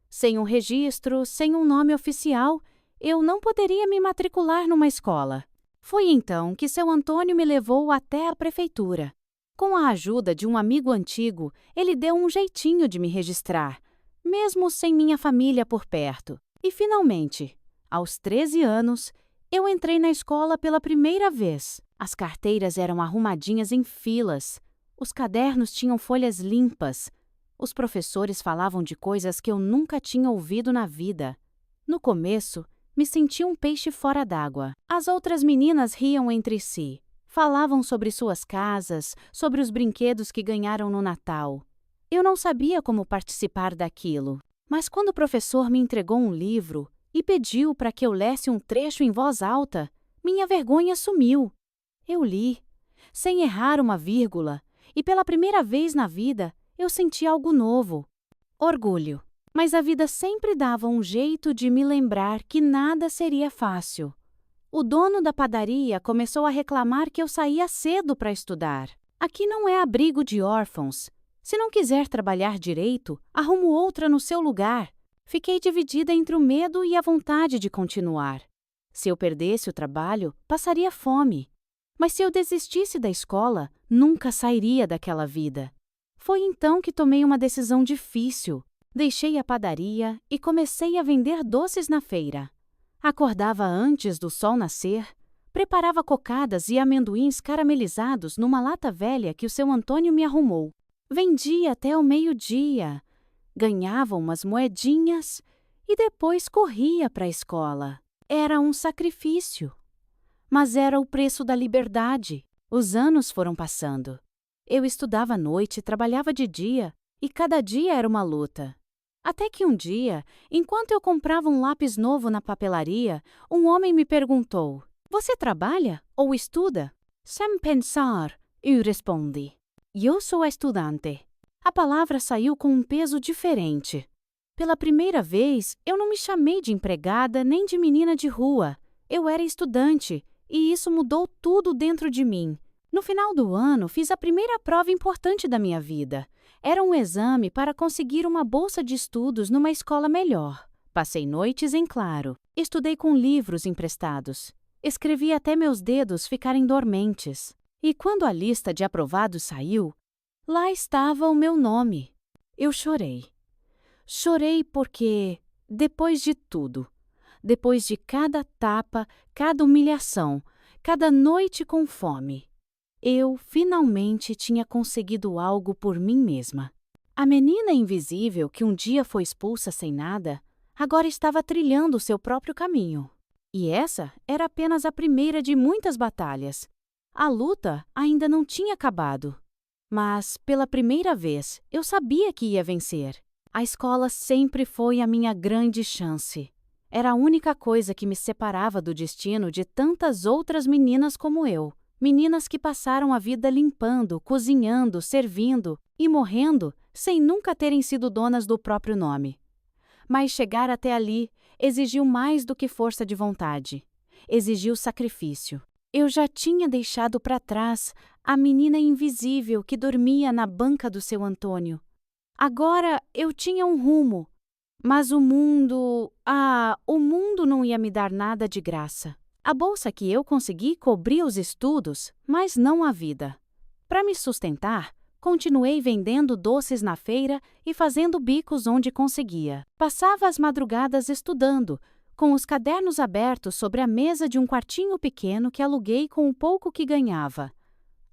Sem um registro, sem um nome oficial, eu não poderia me matricular numa escola. Foi então que seu Antônio me levou até a prefeitura. Com a ajuda de um amigo antigo, ele deu um jeitinho de me registrar, mesmo sem minha família por perto. E finalmente, aos 13 anos, eu entrei na escola pela primeira vez. As carteiras eram arrumadinhas em filas, os cadernos tinham folhas limpas, os professores falavam de coisas que eu nunca tinha ouvido na vida. No começo, me senti um peixe fora d'água. As outras meninas riam entre si. Falavam sobre suas casas, sobre os brinquedos que ganharam no Natal. Eu não sabia como participar daquilo, mas quando o professor me entregou um livro e pediu para que eu lesse um trecho em voz alta, minha vergonha sumiu. Eu li, sem errar uma vírgula, e pela primeira vez na vida eu senti algo novo. Orgulho. Mas a vida sempre dava um jeito de me lembrar que nada seria fácil. O dono da padaria começou a reclamar que eu saía cedo para estudar. Aqui não é abrigo de órfãos. Se não quiser trabalhar direito, arrumo outra no seu lugar. Fiquei dividida entre o medo e a vontade de continuar. Se eu perdesse o trabalho, passaria fome. Mas se eu desistisse da escola, nunca sairia daquela vida. Foi então que tomei uma decisão difícil. Deixei a padaria e comecei a vender doces na feira. Acordava antes do sol nascer, preparava cocadas e amendoins caramelizados numa lata velha que o seu Antônio me arrumou. Vendia até o meio-dia, ganhava umas moedinhas e depois corria para a escola. Era um sacrifício, mas era o preço da liberdade. Os anos foram passando. Eu estudava à noite, trabalhava de dia e cada dia era uma luta. Até que um dia, enquanto eu comprava um lápis novo na papelaria, um homem me perguntou: "Você trabalha ou estuda?" Sem pensar, eu respondi: "Eu sou estudante." A palavra saiu com um peso diferente. Pela primeira vez, eu não me chamei de empregada nem de menina de rua. Eu era estudante, e isso mudou tudo dentro de mim. No final do ano, fiz a primeira prova importante da minha vida. Era um exame para conseguir uma bolsa de estudos numa escola melhor. Passei noites em claro. Estudei com livros emprestados. Escrevi até meus dedos ficarem dormentes. E quando a lista de aprovados saiu, lá estava o meu nome. Eu chorei. Chorei porque, depois de tudo, depois de cada tapa, cada humilhação, cada noite com fome, eu finalmente tinha conseguido algo por mim mesma. A menina invisível que um dia foi expulsa sem nada, agora estava trilhando o seu próprio caminho. E essa era apenas a primeira de muitas batalhas. A luta ainda não tinha acabado. Mas, pela primeira vez, eu sabia que ia vencer. A escola sempre foi a minha grande chance. Era a única coisa que me separava do destino de tantas outras meninas como eu. Meninas que passaram a vida limpando, cozinhando, servindo e morrendo sem nunca terem sido donas do próprio nome. Mas chegar até ali exigiu mais do que força de vontade. Exigiu sacrifício. Eu já tinha deixado para trás a menina invisível que dormia na banca do seu Antônio. Agora eu tinha um rumo, mas o mundo não ia me dar nada de graça. A bolsa que eu consegui cobria os estudos, mas não a vida. Para me sustentar, continuei vendendo doces na feira e fazendo bicos onde conseguia. Passava as madrugadas estudando, com os cadernos abertos sobre a mesa de um quartinho pequeno que aluguei com o pouco que ganhava.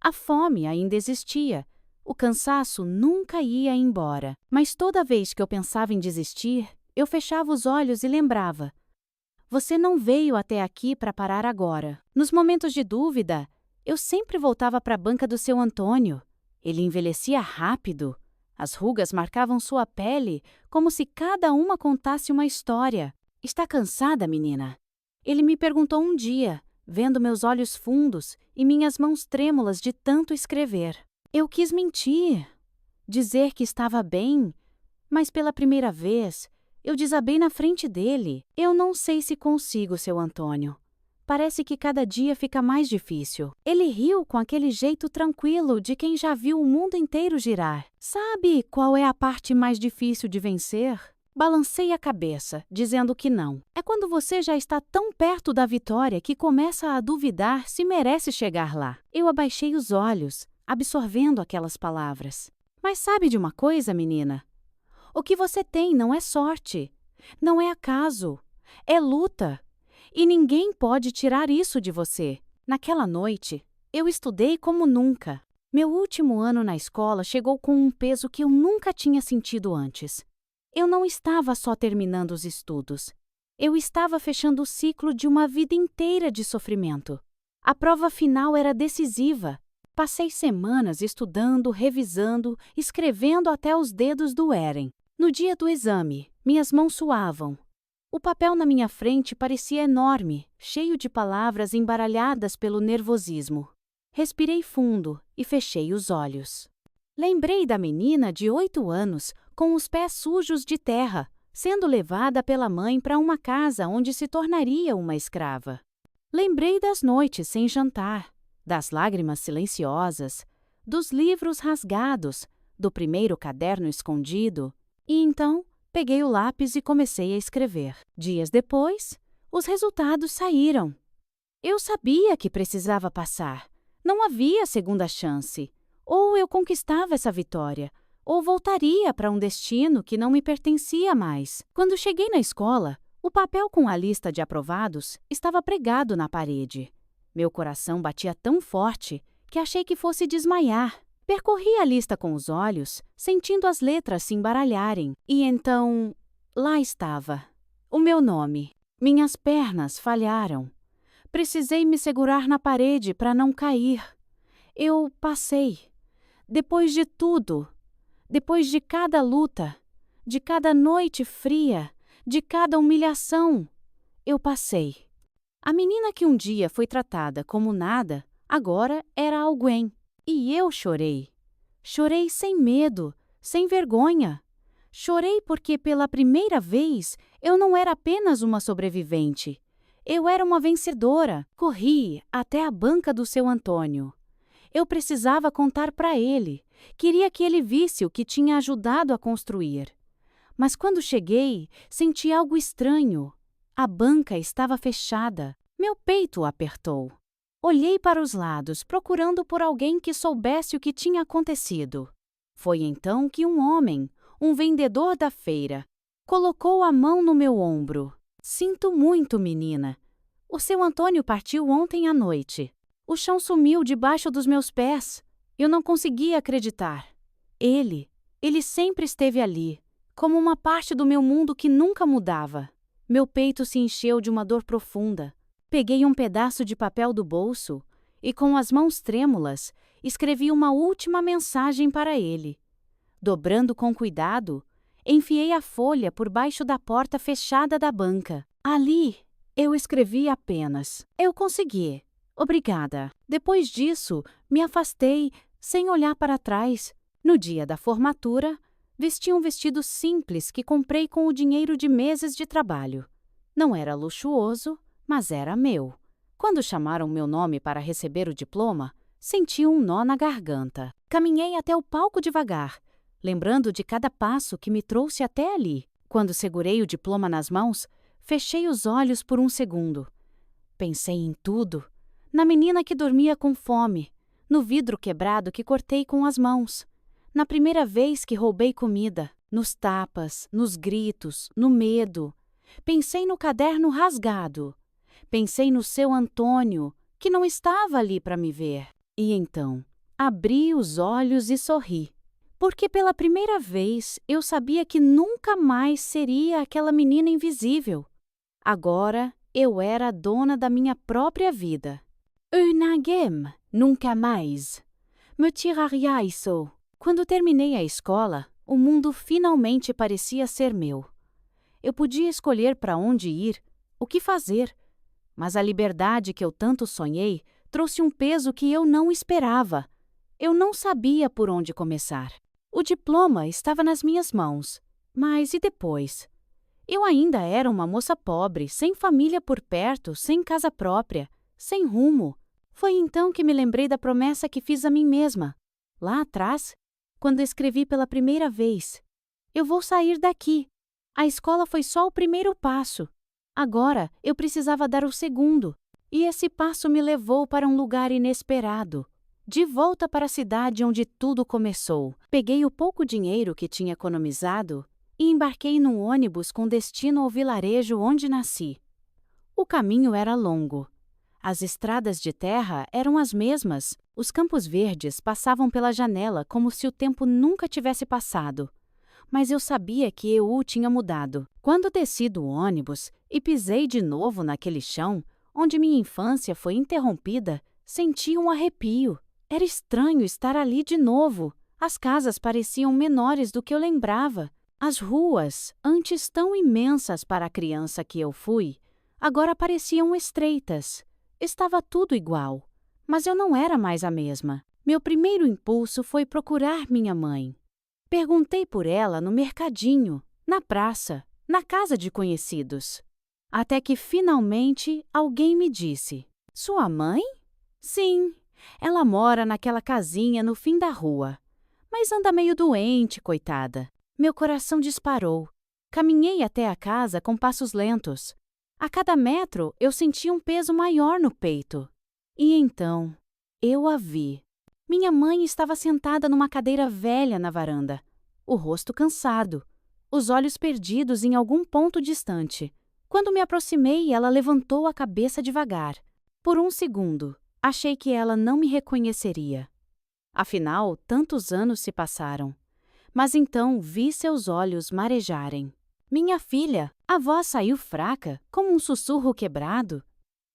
A fome ainda existia. O cansaço nunca ia embora. Mas toda vez que eu pensava em desistir, eu fechava os olhos e lembrava: você não veio até aqui para parar agora. Nos momentos de dúvida, eu sempre voltava para a banca do seu Antônio. Ele envelhecia rápido. As rugas marcavam sua pele como se cada uma contasse uma história. Está cansada, menina? Ele me perguntou um dia, vendo meus olhos fundos e minhas mãos trêmulas de tanto escrever. Eu quis mentir, dizer que estava bem, mas pela primeira vez eu desabei na frente dele. Eu não sei se consigo, seu Antônio. Parece que cada dia fica mais difícil. Ele riu com aquele jeito tranquilo de quem já viu o mundo inteiro girar. Sabe qual é a parte mais difícil de vencer? Balancei a cabeça, dizendo que não. É quando você já está tão perto da vitória que começa a duvidar se merece chegar lá. Eu abaixei os olhos, absorvendo aquelas palavras. Mas sabe de uma coisa, menina? O que você tem não é sorte. Não é acaso. É luta. E ninguém pode tirar isso de você. Naquela noite, eu estudei como nunca. Meu último ano na escola chegou com um peso que eu nunca tinha sentido antes. Eu não estava só terminando os estudos. Eu estava fechando o ciclo de uma vida inteira de sofrimento. A prova final era decisiva. Passei semanas estudando, revisando, escrevendo até os dedos doerem. No dia do exame, minhas mãos suavam. O papel na minha frente parecia enorme, cheio de palavras embaralhadas pelo nervosismo. Respirei fundo e fechei os olhos. Lembrei da menina de 8 anos, com os pés sujos de terra, sendo levada pela mãe para uma casa onde se tornaria uma escrava. Lembrei das noites sem jantar, das lágrimas silenciosas, dos livros rasgados, do primeiro caderno escondido, e então peguei o lápis e comecei a escrever. Dias depois, os resultados saíram. Eu sabia que precisava passar. Não havia segunda chance. Ou eu conquistava essa vitória, ou voltaria para um destino que não me pertencia mais. Quando cheguei na escola, o papel com a lista de aprovados estava pregado na parede. Meu coração batia tão forte que achei que fosse desmaiar. Percorri a lista com os olhos, sentindo as letras se embaralharem. E então, lá estava. O meu nome. Minhas pernas falharam. Precisei me segurar na parede para não cair. Eu passei. Depois de tudo, depois de cada luta, de cada noite fria, de cada humilhação, eu passei. A menina que um dia foi tratada como nada, agora era alguém. E eu chorei. Chorei sem medo, sem vergonha. Chorei porque pela primeira vez eu não era apenas uma sobrevivente. Eu era uma vencedora. Corri até a banca do seu Antônio. Eu precisava contar para ele. Queria que ele visse o que tinha ajudado a construir. Mas quando cheguei, senti algo estranho. A banca estava fechada. Meu peito apertou. Olhei para os lados, procurando por alguém que soubesse o que tinha acontecido. Foi então que um homem, um vendedor da feira, colocou a mão no meu ombro. Sinto muito, menina. O seu Antônio partiu ontem à noite. O chão sumiu debaixo dos meus pés. Eu não conseguia acreditar. Ele sempre esteve ali, como uma parte do meu mundo que nunca mudava. Meu peito se encheu de uma dor profunda. Peguei um pedaço de papel do bolso e, com as mãos trêmulas, escrevi uma última mensagem para ele. Dobrando com cuidado, enfiei a folha por baixo da porta fechada da banca. Ali, eu escrevi apenas: "Eu consegui. Obrigada." Depois disso, me afastei, sem olhar para trás. No dia da formatura, vesti um vestido simples que comprei com o dinheiro de meses de trabalho. Não era luxuoso, mas era meu. Quando chamaram meu nome para receber o diploma, senti um nó na garganta. Caminhei até o palco devagar, lembrando de cada passo que me trouxe até ali. Quando segurei o diploma nas mãos, fechei os olhos por um segundo. Pensei em tudo. Na menina que dormia com fome, no vidro quebrado que cortei com as mãos, na primeira vez que roubei comida, nos tapas, nos gritos, no medo. Pensei no caderno rasgado. Pensei no seu Antônio, que não estava ali para me ver. E então, abri os olhos e sorri. Porque pela primeira vez eu sabia que nunca mais seria aquela menina invisível. Agora eu era a dona da minha própria vida. Unagem, nunca mais. Me tiraria isso. Quando terminei a escola, o mundo finalmente parecia ser meu. Eu podia escolher para onde ir, o que fazer, mas a liberdade que eu tanto sonhei trouxe um peso que eu não esperava. Eu não sabia por onde começar. O diploma estava nas minhas mãos, mas e depois? Eu ainda era uma moça pobre, sem família por perto, sem casa própria, sem rumo. Foi então que me lembrei da promessa que fiz a mim mesma, lá atrás, quando escrevi pela primeira vez: "Eu vou sair daqui." A escola foi só o primeiro passo. Agora eu precisava dar o segundo, e esse passo me levou para um lugar inesperado. De volta para a cidade onde tudo começou. Peguei o pouco dinheiro que tinha economizado e embarquei num ônibus com destino ao vilarejo onde nasci. O caminho era longo. As estradas de terra eram as mesmas, os campos verdes passavam pela janela como se o tempo nunca tivesse passado. Mas eu sabia que Eu tinha mudado. Quando desci do ônibus e pisei de novo naquele chão, onde minha infância foi interrompida, senti um arrepio. Era estranho estar ali de novo. As casas pareciam menores do que eu lembrava. As ruas, antes tão imensas para a criança que eu fui, agora pareciam estreitas. Estava tudo igual, mas eu não era mais a mesma. Meu primeiro impulso foi procurar minha mãe. Perguntei por ela no mercadinho, na praça, na casa de conhecidos. Até que, finalmente, alguém me disse: "Sua mãe?" "Sim, ela mora naquela casinha no fim da rua. Mas anda meio doente, coitada." Meu coração disparou. Caminhei até a casa com passos lentos. A cada metro, eu sentia um peso maior no peito. E então, eu a vi. Minha mãe estava sentada numa cadeira velha na varanda, o rosto cansado, os olhos perdidos em algum ponto distante. Quando me aproximei, ela levantou a cabeça devagar. Por um segundo, achei que ela não me reconheceria. Afinal, tantos anos se passaram. Mas então vi seus olhos marejarem. "Minha filha!" A voz saiu fraca, como um sussurro quebrado.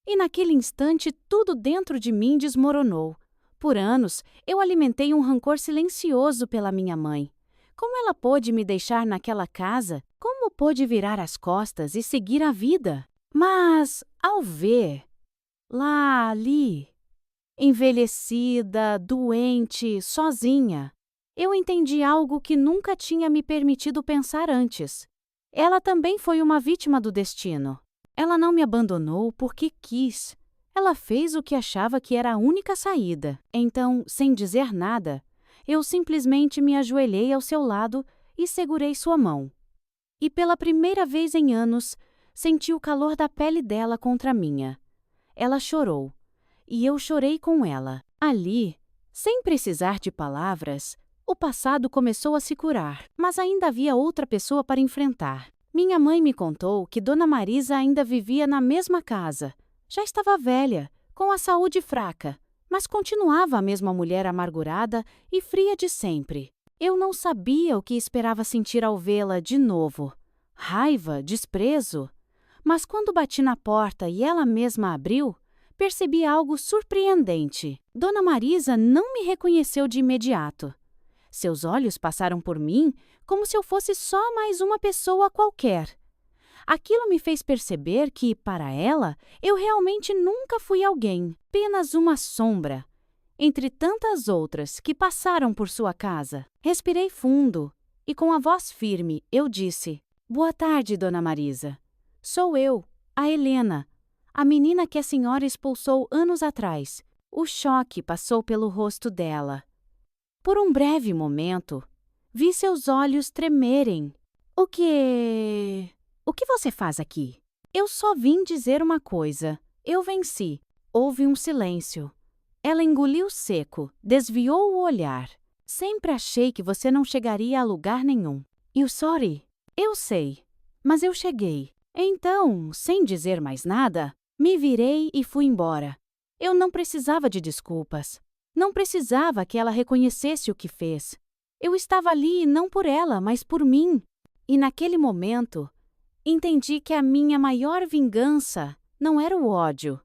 E naquele instante tudo dentro de mim desmoronou. Por anos, eu alimentei um rancor silencioso pela minha mãe. Como ela pôde me deixar naquela casa? Como pôde virar as costas e seguir a vida? Mas, ao ver, lá ali, envelhecida, doente, sozinha, eu entendi algo que nunca tinha me permitido pensar antes. Ela também foi uma vítima do destino. Ela não me abandonou porque quis. Ela fez o que achava que era a única saída. Então, sem dizer nada, eu simplesmente me ajoelhei ao seu lado e segurei sua mão. E pela primeira vez em anos, senti o calor da pele dela contra a minha. Ela chorou. E eu chorei com ela. Ali, sem precisar de palavras, o passado começou a se curar, mas ainda havia outra pessoa para enfrentar. Minha mãe me contou que Dona Marisa ainda vivia na mesma casa. Já estava velha, com a saúde fraca, mas continuava a mesma mulher amargurada e fria de sempre. Eu não sabia o que esperava sentir ao vê-la de novo. Raiva, desprezo. Mas quando bati na porta e ela mesma abriu, percebi algo surpreendente. Dona Marisa não me reconheceu de imediato. Seus olhos passaram por mim como se eu fosse só mais uma pessoa qualquer. Aquilo me fez perceber que, para ela, eu realmente nunca fui alguém, apenas uma sombra, entre tantas outras que passaram por sua casa. Respirei fundo e, com a voz firme, eu disse: "Boa tarde, Dona Marisa. Sou eu, a Helena, a menina que a senhora expulsou anos atrás." O choque passou pelo rosto dela. Por um breve momento, vi seus olhos tremerem. O que você faz aqui?" "Eu só vim dizer uma coisa. Eu venci." Houve um silêncio. Ela engoliu seco, desviou o olhar. "Sempre achei que você não chegaria a lugar nenhum." "You sorry?" "Eu sei, mas eu cheguei." Então, sem dizer mais nada, me virei e fui embora. Eu não precisava de desculpas. Não precisava que ela reconhecesse o que fez. Eu estava ali não por ela, mas por mim. E naquele momento, entendi que a minha maior vingança não era o ódio,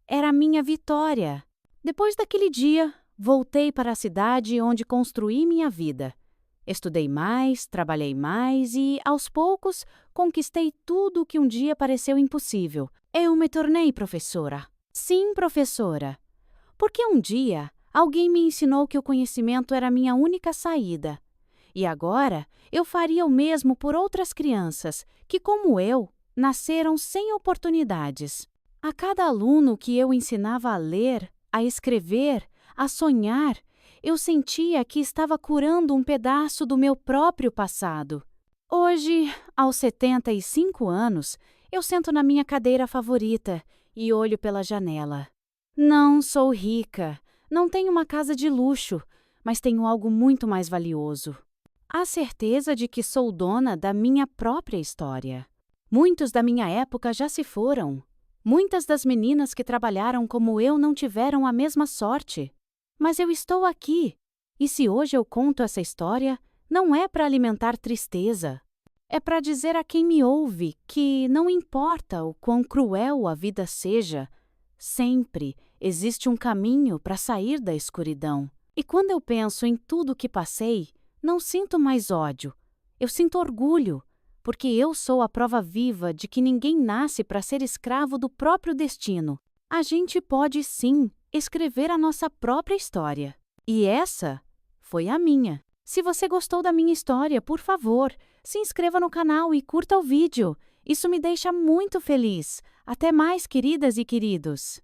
era a minha vitória. Depois daquele dia, voltei para a cidade onde construí minha vida. Estudei mais, trabalhei mais e, aos poucos, conquistei tudo o que um dia pareceu impossível. Eu me tornei professora. Sim, professora. Porque um dia, alguém me ensinou que o conhecimento era a minha única saída. E agora, eu faria o mesmo por outras crianças que, como eu, nasceram sem oportunidades. A cada aluno que eu ensinava a ler, a escrever, a sonhar, eu sentia que estava curando um pedaço do meu próprio passado. Hoje, aos 75 anos, eu sento na minha cadeira favorita e olho pela janela. Não sou rica, não tenho uma casa de luxo, mas tenho algo muito mais valioso: A certeza de que sou dona da minha própria história. Muitos da minha época já se foram. Muitas das meninas que trabalharam como eu não tiveram a mesma sorte. Mas eu estou aqui. E se hoje eu conto essa história, não é para alimentar tristeza. É para dizer a quem me ouve que não importa o quão cruel a vida seja, sempre existe um caminho para sair da escuridão. E quando eu penso em tudo o que passei, não sinto mais ódio. Eu sinto orgulho, porque eu sou a prova viva de que ninguém nasce para ser escravo do próprio destino. A gente pode, sim, escrever a nossa própria história. E essa foi a minha. Se você gostou da minha história, por favor, se inscreva no canal e curta o vídeo. Isso me deixa muito feliz. Até mais, queridas e queridos!